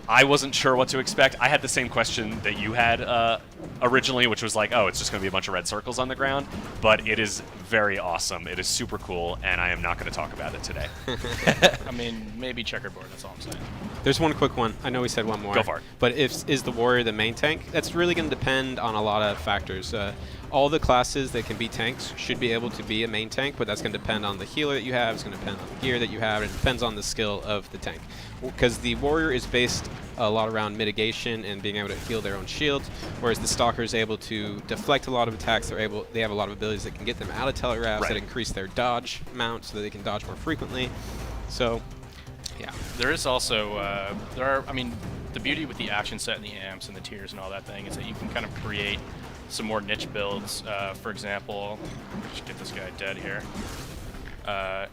I wasn't sure what to expect. I had the same question that you had originally, which was like, oh, it's just going to be a bunch of red circles on the ground. But it is very awesome. It is super cool, and I am not going to talk about it today. I mean, maybe checkerboard, that's all I'm saying. There's one quick one. I know we said one more. Go for it. But is the warrior the main tank? That's really going to depend on a lot of factors. All the classes that can be tanks should be able to be a main tank, but that's going to depend on the healer that you have. It's going to depend on the gear that you have. It depends on the skill of the tank. Because the warrior is based a lot around mitigation and being able to heal their own shields, whereas the stalker is able to deflect a lot of attacks. They have a lot of abilities that can get them out of telegraphs, that increase their dodge amount so that they can dodge more frequently. So, yeah. There is also, I mean, the beauty with the action set and the amps and the tiers and all that thing is that you can kind of create some more niche builds. For example, just get this guy dead here.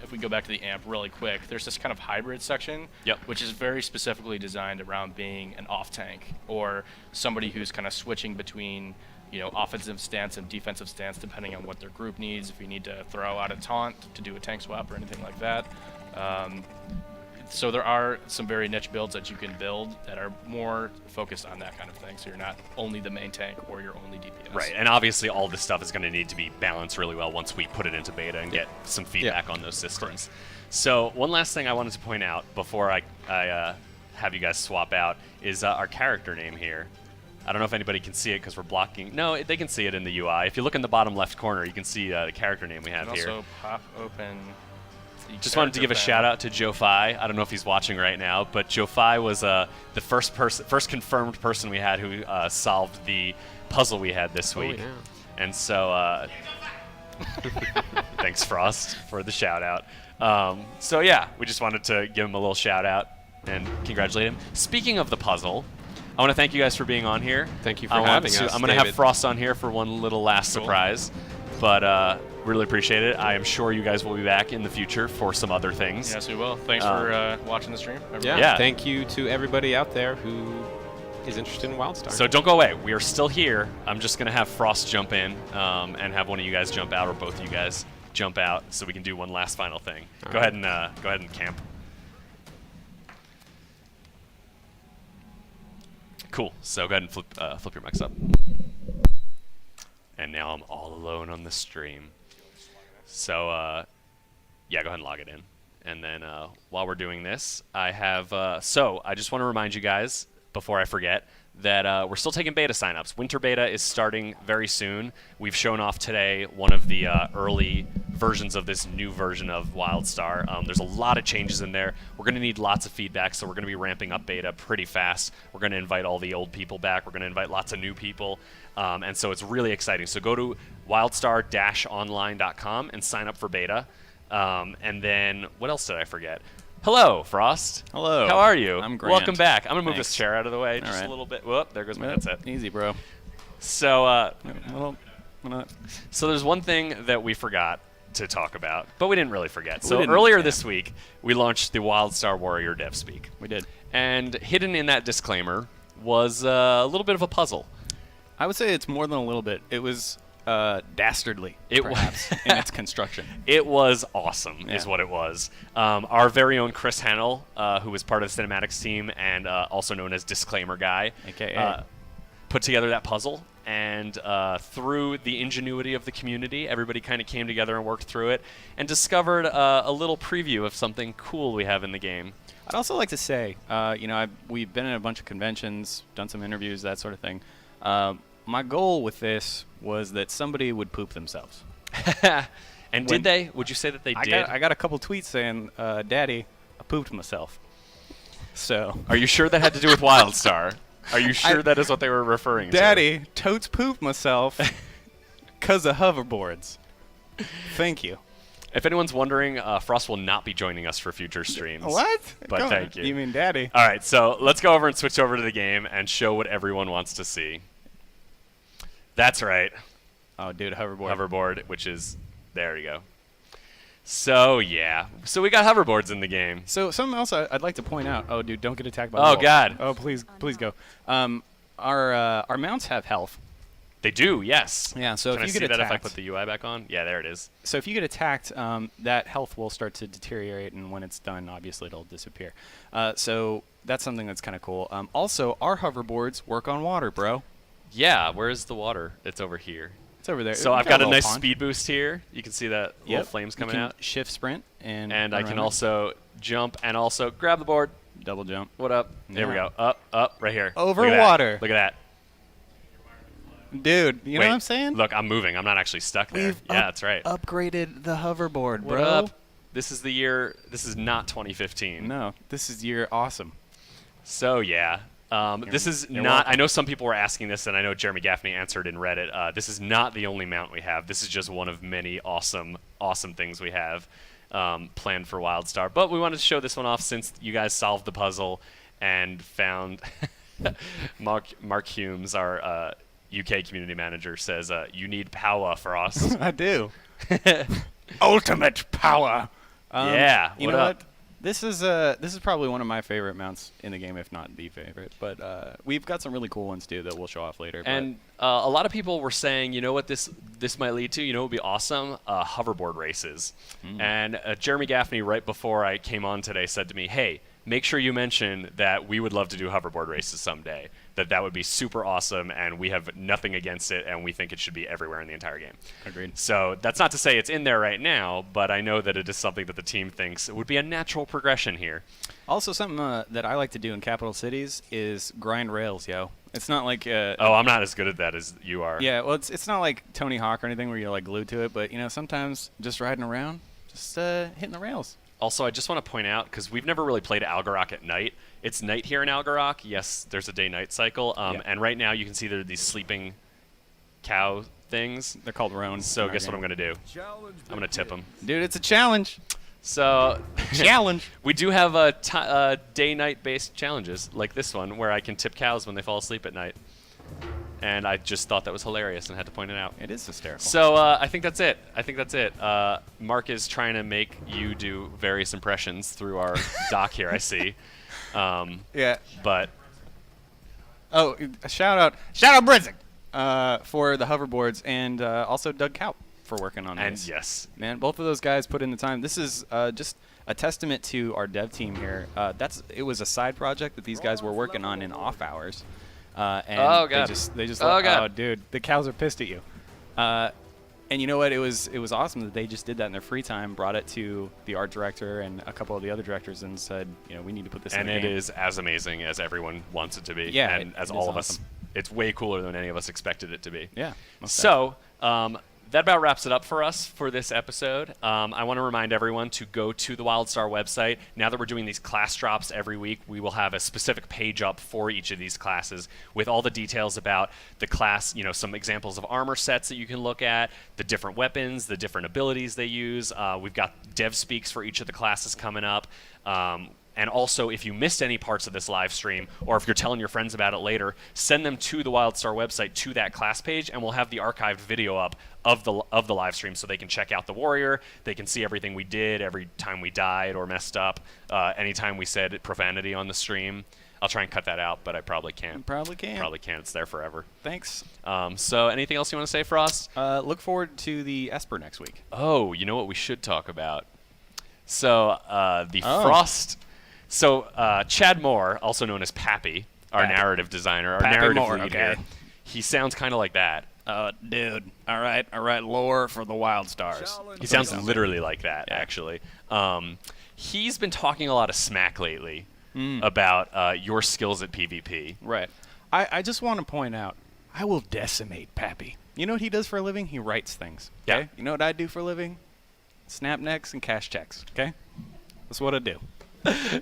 If we go back to the amp really quick, there's this kind of hybrid section, which is very specifically designed around being an off tank, or somebody who's kind of switching between, you know, offensive stance and defensive stance depending on what their group needs. If you need to throw out a taunt to do a tank swap or anything like that. So there are some very niche builds that you can build that are more focused on that kind of thing. So you're not only the main tank or you're only DPS. Right, and obviously all this stuff is going to need to be balanced really well once we put it into beta and get some feedback on those systems. Correct. So one last thing I wanted to point out before I have you guys swap out is our character name here. I don't know if anybody can see it because we're blocking. No, they can see it in the UI. If you look in the bottom left corner, you can see the character name we have and here. Also pop open. Just wanted to give a shout out to Joe Fi. I don't know if he's watching right now, but Joe Fi was the first confirmed person we had who solved the puzzle we had this week. Yeah. And so, thanks Frost for the shout out. So yeah, we just wanted to give him a little shout out and congratulate him. Speaking of the puzzle, I want to thank you guys for being on here. Thank you for having us. I'm going to have Frost on here for one little last surprise, but really appreciate it. I am sure you guys will be back in the future for some other things. Yes, we will. Thanks for watching the stream. Yeah. Thank you to everybody out there who is interested in WildStar. So don't go away. We are still here. I'm just going to have Frost jump in and have one of you guys jump out, or both of you guys jump out, so we can do one last final thing. Go ahead and camp. Cool. So go ahead and flip your mics up. And now I'm all alone on the stream. So yeah, go ahead and log it in. And then while we're doing this, I have so I just want to remind you guys before I forget that we're still taking beta signups. Winter beta is starting very soon. We've shown off today one of the early versions of this new version of WildStar. There's a lot of changes in there. We're going to need lots of feedback, so we're going to be ramping up beta pretty fast. We're going to invite all the old people back. We're going to invite lots of new people. And so it's really exciting. So go to wildstar-online.com and sign up for beta. And then what else did I forget? Hello, Frost. Hello. How are you? I'm great. Welcome back. I'm going to move Thanks. this chair out of the way just right. a little bit. Whoop, there goes my headset. Easy, bro. So, Well, so there's one thing that we forgot to talk about, but we didn't really forget. So didn't, earlier yeah. this week, we launched the WildStar Warrior Dev Speak. we did. And hidden in that disclaimer was a little bit of a puzzle. I would say it's more than a little bit. It was dastardly, It perhaps, in its construction. It was awesome, is Yeah. what it was. Our very own Chris Hennell, who was part of the cinematics team and also known as Disclaimer Guy. AKA. put together that puzzle, and through the ingenuity of the community, everybody kind of came together and worked through it and discovered a little preview of something cool we have in the game. I'd also like to say, we've been in a bunch of conventions, done some interviews, that sort of thing. My goal with this was that somebody would poop themselves. And did they? Would you say that they did? I got a couple tweets saying, Daddy, I pooped myself. So. Are you sure that had to do with WildStar? Are you sure that is what they were referring to? Daddy, totes pooped myself because of hoverboards. Thank you. If anyone's wondering, Frost will not be joining us for future streams. What? But thank you. You mean Daddy? All right, so let's go over and switch over to the game and show what everyone wants to see. That's right. Oh, dude, hoverboard. Hoverboard, which is, there you go. So, yeah. So we got hoverboards in the game. So something else I'd like to point out. Oh, dude, don't get attacked by Oh, wolves. God. Oh, please go. Our mounts have health. They do, yes. Yeah, so Can if I you see get that if I attacked, put the UI back on? Yeah, there it is. so if you get attacked, that health will start to deteriorate, and when it's done, obviously it'll disappear. So that's something that's kind of cool. Also, our hoverboards work on water, bro. Yeah, where's the water? It's over here. It's over there. So We've I've got a little nice pond. speed boost here. You can see that little flames coming you can out. Shift sprint and And I run can around it. also jump and also grab the board. double jump. What up? There we Yeah. go. Up, right here. Over Look at that. water. Look at that. Dude, you know what I'm saying? Look, I'm moving. I'm not actually stuck there. Yeah, that's right. Upgraded the hoverboard, What bro. up? This is the year. This is not 2015. No, this is your awesome. So yeah, this is you're not. welcome. I know some people were asking this, and I know Jeremy Gaffney answered in Reddit. This is not the only mount we have. This is just one of many awesome things we have planned for WildStar. But we wanted to show this one off since you guys solved the puzzle and found Mark Humes, our UK community manager, says you need power for us. I do. Ultimate power. Yeah, You what know up? what? This is probably one of my favorite mounts in the game, if not the favorite. But we've got some really cool ones too that we'll show off later. And a lot of people were saying, you know what this might lead to? You know what would be awesome? Hoverboard races. And Jeremy Gaffney, right before I came on today, said to me, hey, make sure you mention that we would love to do hoverboard races someday. That would be super awesome, and we have nothing against it, and we think it should be everywhere in the entire game. Agreed. So that's not to say it's in there right now, but I know that it is something that the team thinks it would be a natural progression here. Also, something that I like to do in capital cities is grind rails, yo. It's not like Oh, I'm not as good at that as you are. yeah, well, it's not like Tony Hawk or anything where you're like glued to it, but sometimes just riding around, just hitting the rails. Also, I just want to point out, because we've never really played Algorok at night. It's night here in Algorok. Yes, there's a day-night cycle. Yeah. And right now you can see there are these sleeping cow things. They're called roans. So guess what I'm going to do? I'm going to tip them. Dude, it's a challenge. So Challenge. we do have day-night based challenges like this one where I can tip cows when they fall asleep at night. And I just thought that was hilarious and had to point it out. It is hysterical. So I think that's it. Mark is trying to make you do various impressions through our doc here, I see. Yeah. But Oh, shout out Brizzick for the hoverboards, and also Doug Kaup for working on and this. yes, Man, both of those guys put in the time. This is just a testament to our dev team here. It was a side project that these guys were working on in off hours. And Oh, God. they just Oh, God. oh, dude, the cows are pissed at you. And you know what? It was awesome that they just did that in their free time, brought it to the art director and a couple of the other directors, and said, we need to put this in and the it game. is as amazing as everyone wants it to be. Yeah, and as it all is of us, awesome. it's way cooler than any of us expected it to be. Yeah. most So, that about wraps it up for us for this episode. I want to remind everyone to go to the WildStar website. Now that we're doing these class drops every week, we will have a specific page up for each of these classes with all the details about the class, some examples of armor sets that you can look at, the different weapons, the different abilities they use. We've got dev speaks for each of the classes coming up. And also, if you missed any parts of this live stream, or if you're telling your friends about it later, send them to the WildStar website, to that class page, and we'll have the archived video up of the live stream, so they can check out the warrior. They can see everything we did, every time we died or messed up, anytime we said profanity on the stream. I'll try and cut that out, but I probably can't. Probably can't. Probably can't. It's there forever. Thanks. So anything else you want to say, Frost? Look forward to the Esper next week. Oh, you know what we should talk about? So the Frost. So Chad Moore, also known as Pappy, our Pappy. narrative designer, our Pappy narrative Moore, lead okay. here, He sounds kind of like that. Dude, all right, lore for the WildStars. He sounds literally like that, actually. He's been talking a lot of smack lately about your skills at PvP. Right. I just want to point out, I will decimate Pappy. You know what he does for a living? He writes things. Okay? Yeah. You know what I do for a living? Snap necks and cash checks. Okay? That's what I do.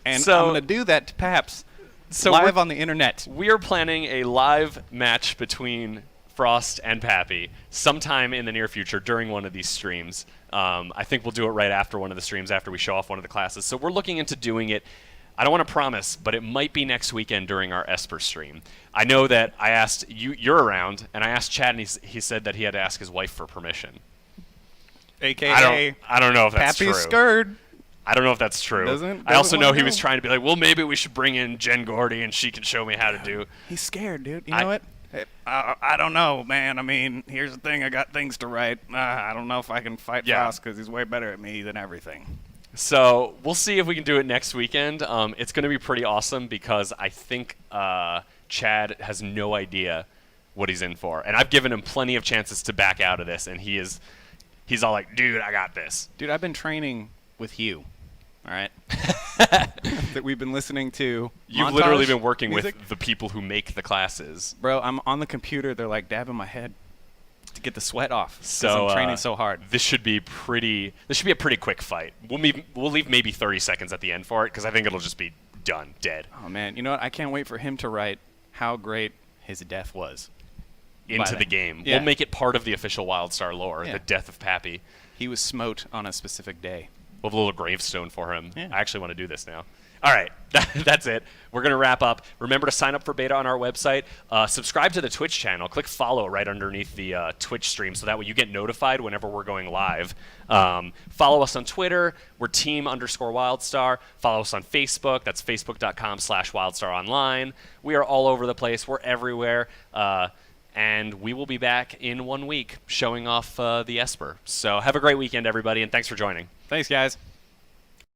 And So- I'm going to do that to Paps So live we're- on the internet. We are planning a live match between Frost and Pappy sometime in the near future during one of these streams. I think we'll do it right after one of the streams, after we show off one of the classes. So we're looking into doing it. I don't want to promise, but it might be next weekend during our Esper stream. I know that I asked you're around, and I asked Chad, and he said that he had to ask his wife for permission. AKA I don't know if that's Pappy's true. scared. I don't know if that's true. Doesn't I also know wanna he was know. trying to be like, well, maybe we should bring in Jen Gordy and she can show me how to do. He's scared, dude. You I- know what? I don't know, man. I mean, here's the thing. I got things to write. I don't know if I can fight Yeah. Frost because he's way better at me than everything. So we'll see if we can do it next weekend. It's going to be pretty awesome because I think Chad has no idea what he's in for, and I've given him plenty of chances to back out of this, and he's all like, "Dude, I got this." Dude, I've been training with you. All right. That we've been listening to. You've montage literally been working music. with the people who make the classes. Bro, I'm on the computer. They're like dabbing my head to get the sweat off. 'cause So I'm training so hard. This should be a pretty quick fight. We'll leave maybe 30 seconds at the end for it because I think it'll just be done, dead. Oh man, you know what? I can't wait for him to write how great his death was. Into By the then. game. Yeah. We'll make it part of the official WildStar lore, Yeah. the death of Pappy. He was smote on a specific day. We'll have a little gravestone for him. Yeah. I actually want to do this now. All right, that's it. We're going to wrap up. Remember to sign up for beta on our website. Subscribe to the Twitch channel. Click follow right underneath the Twitch stream so that way you get notified whenever we're going live. Follow us on Twitter. We're team_WildStar. Follow us on Facebook. That's facebook.com/WildStarOnline. We are all over the place. We're everywhere. And we will be back in 1 week showing off the Esper. So have a great weekend, everybody, and thanks for joining. Thanks, guys.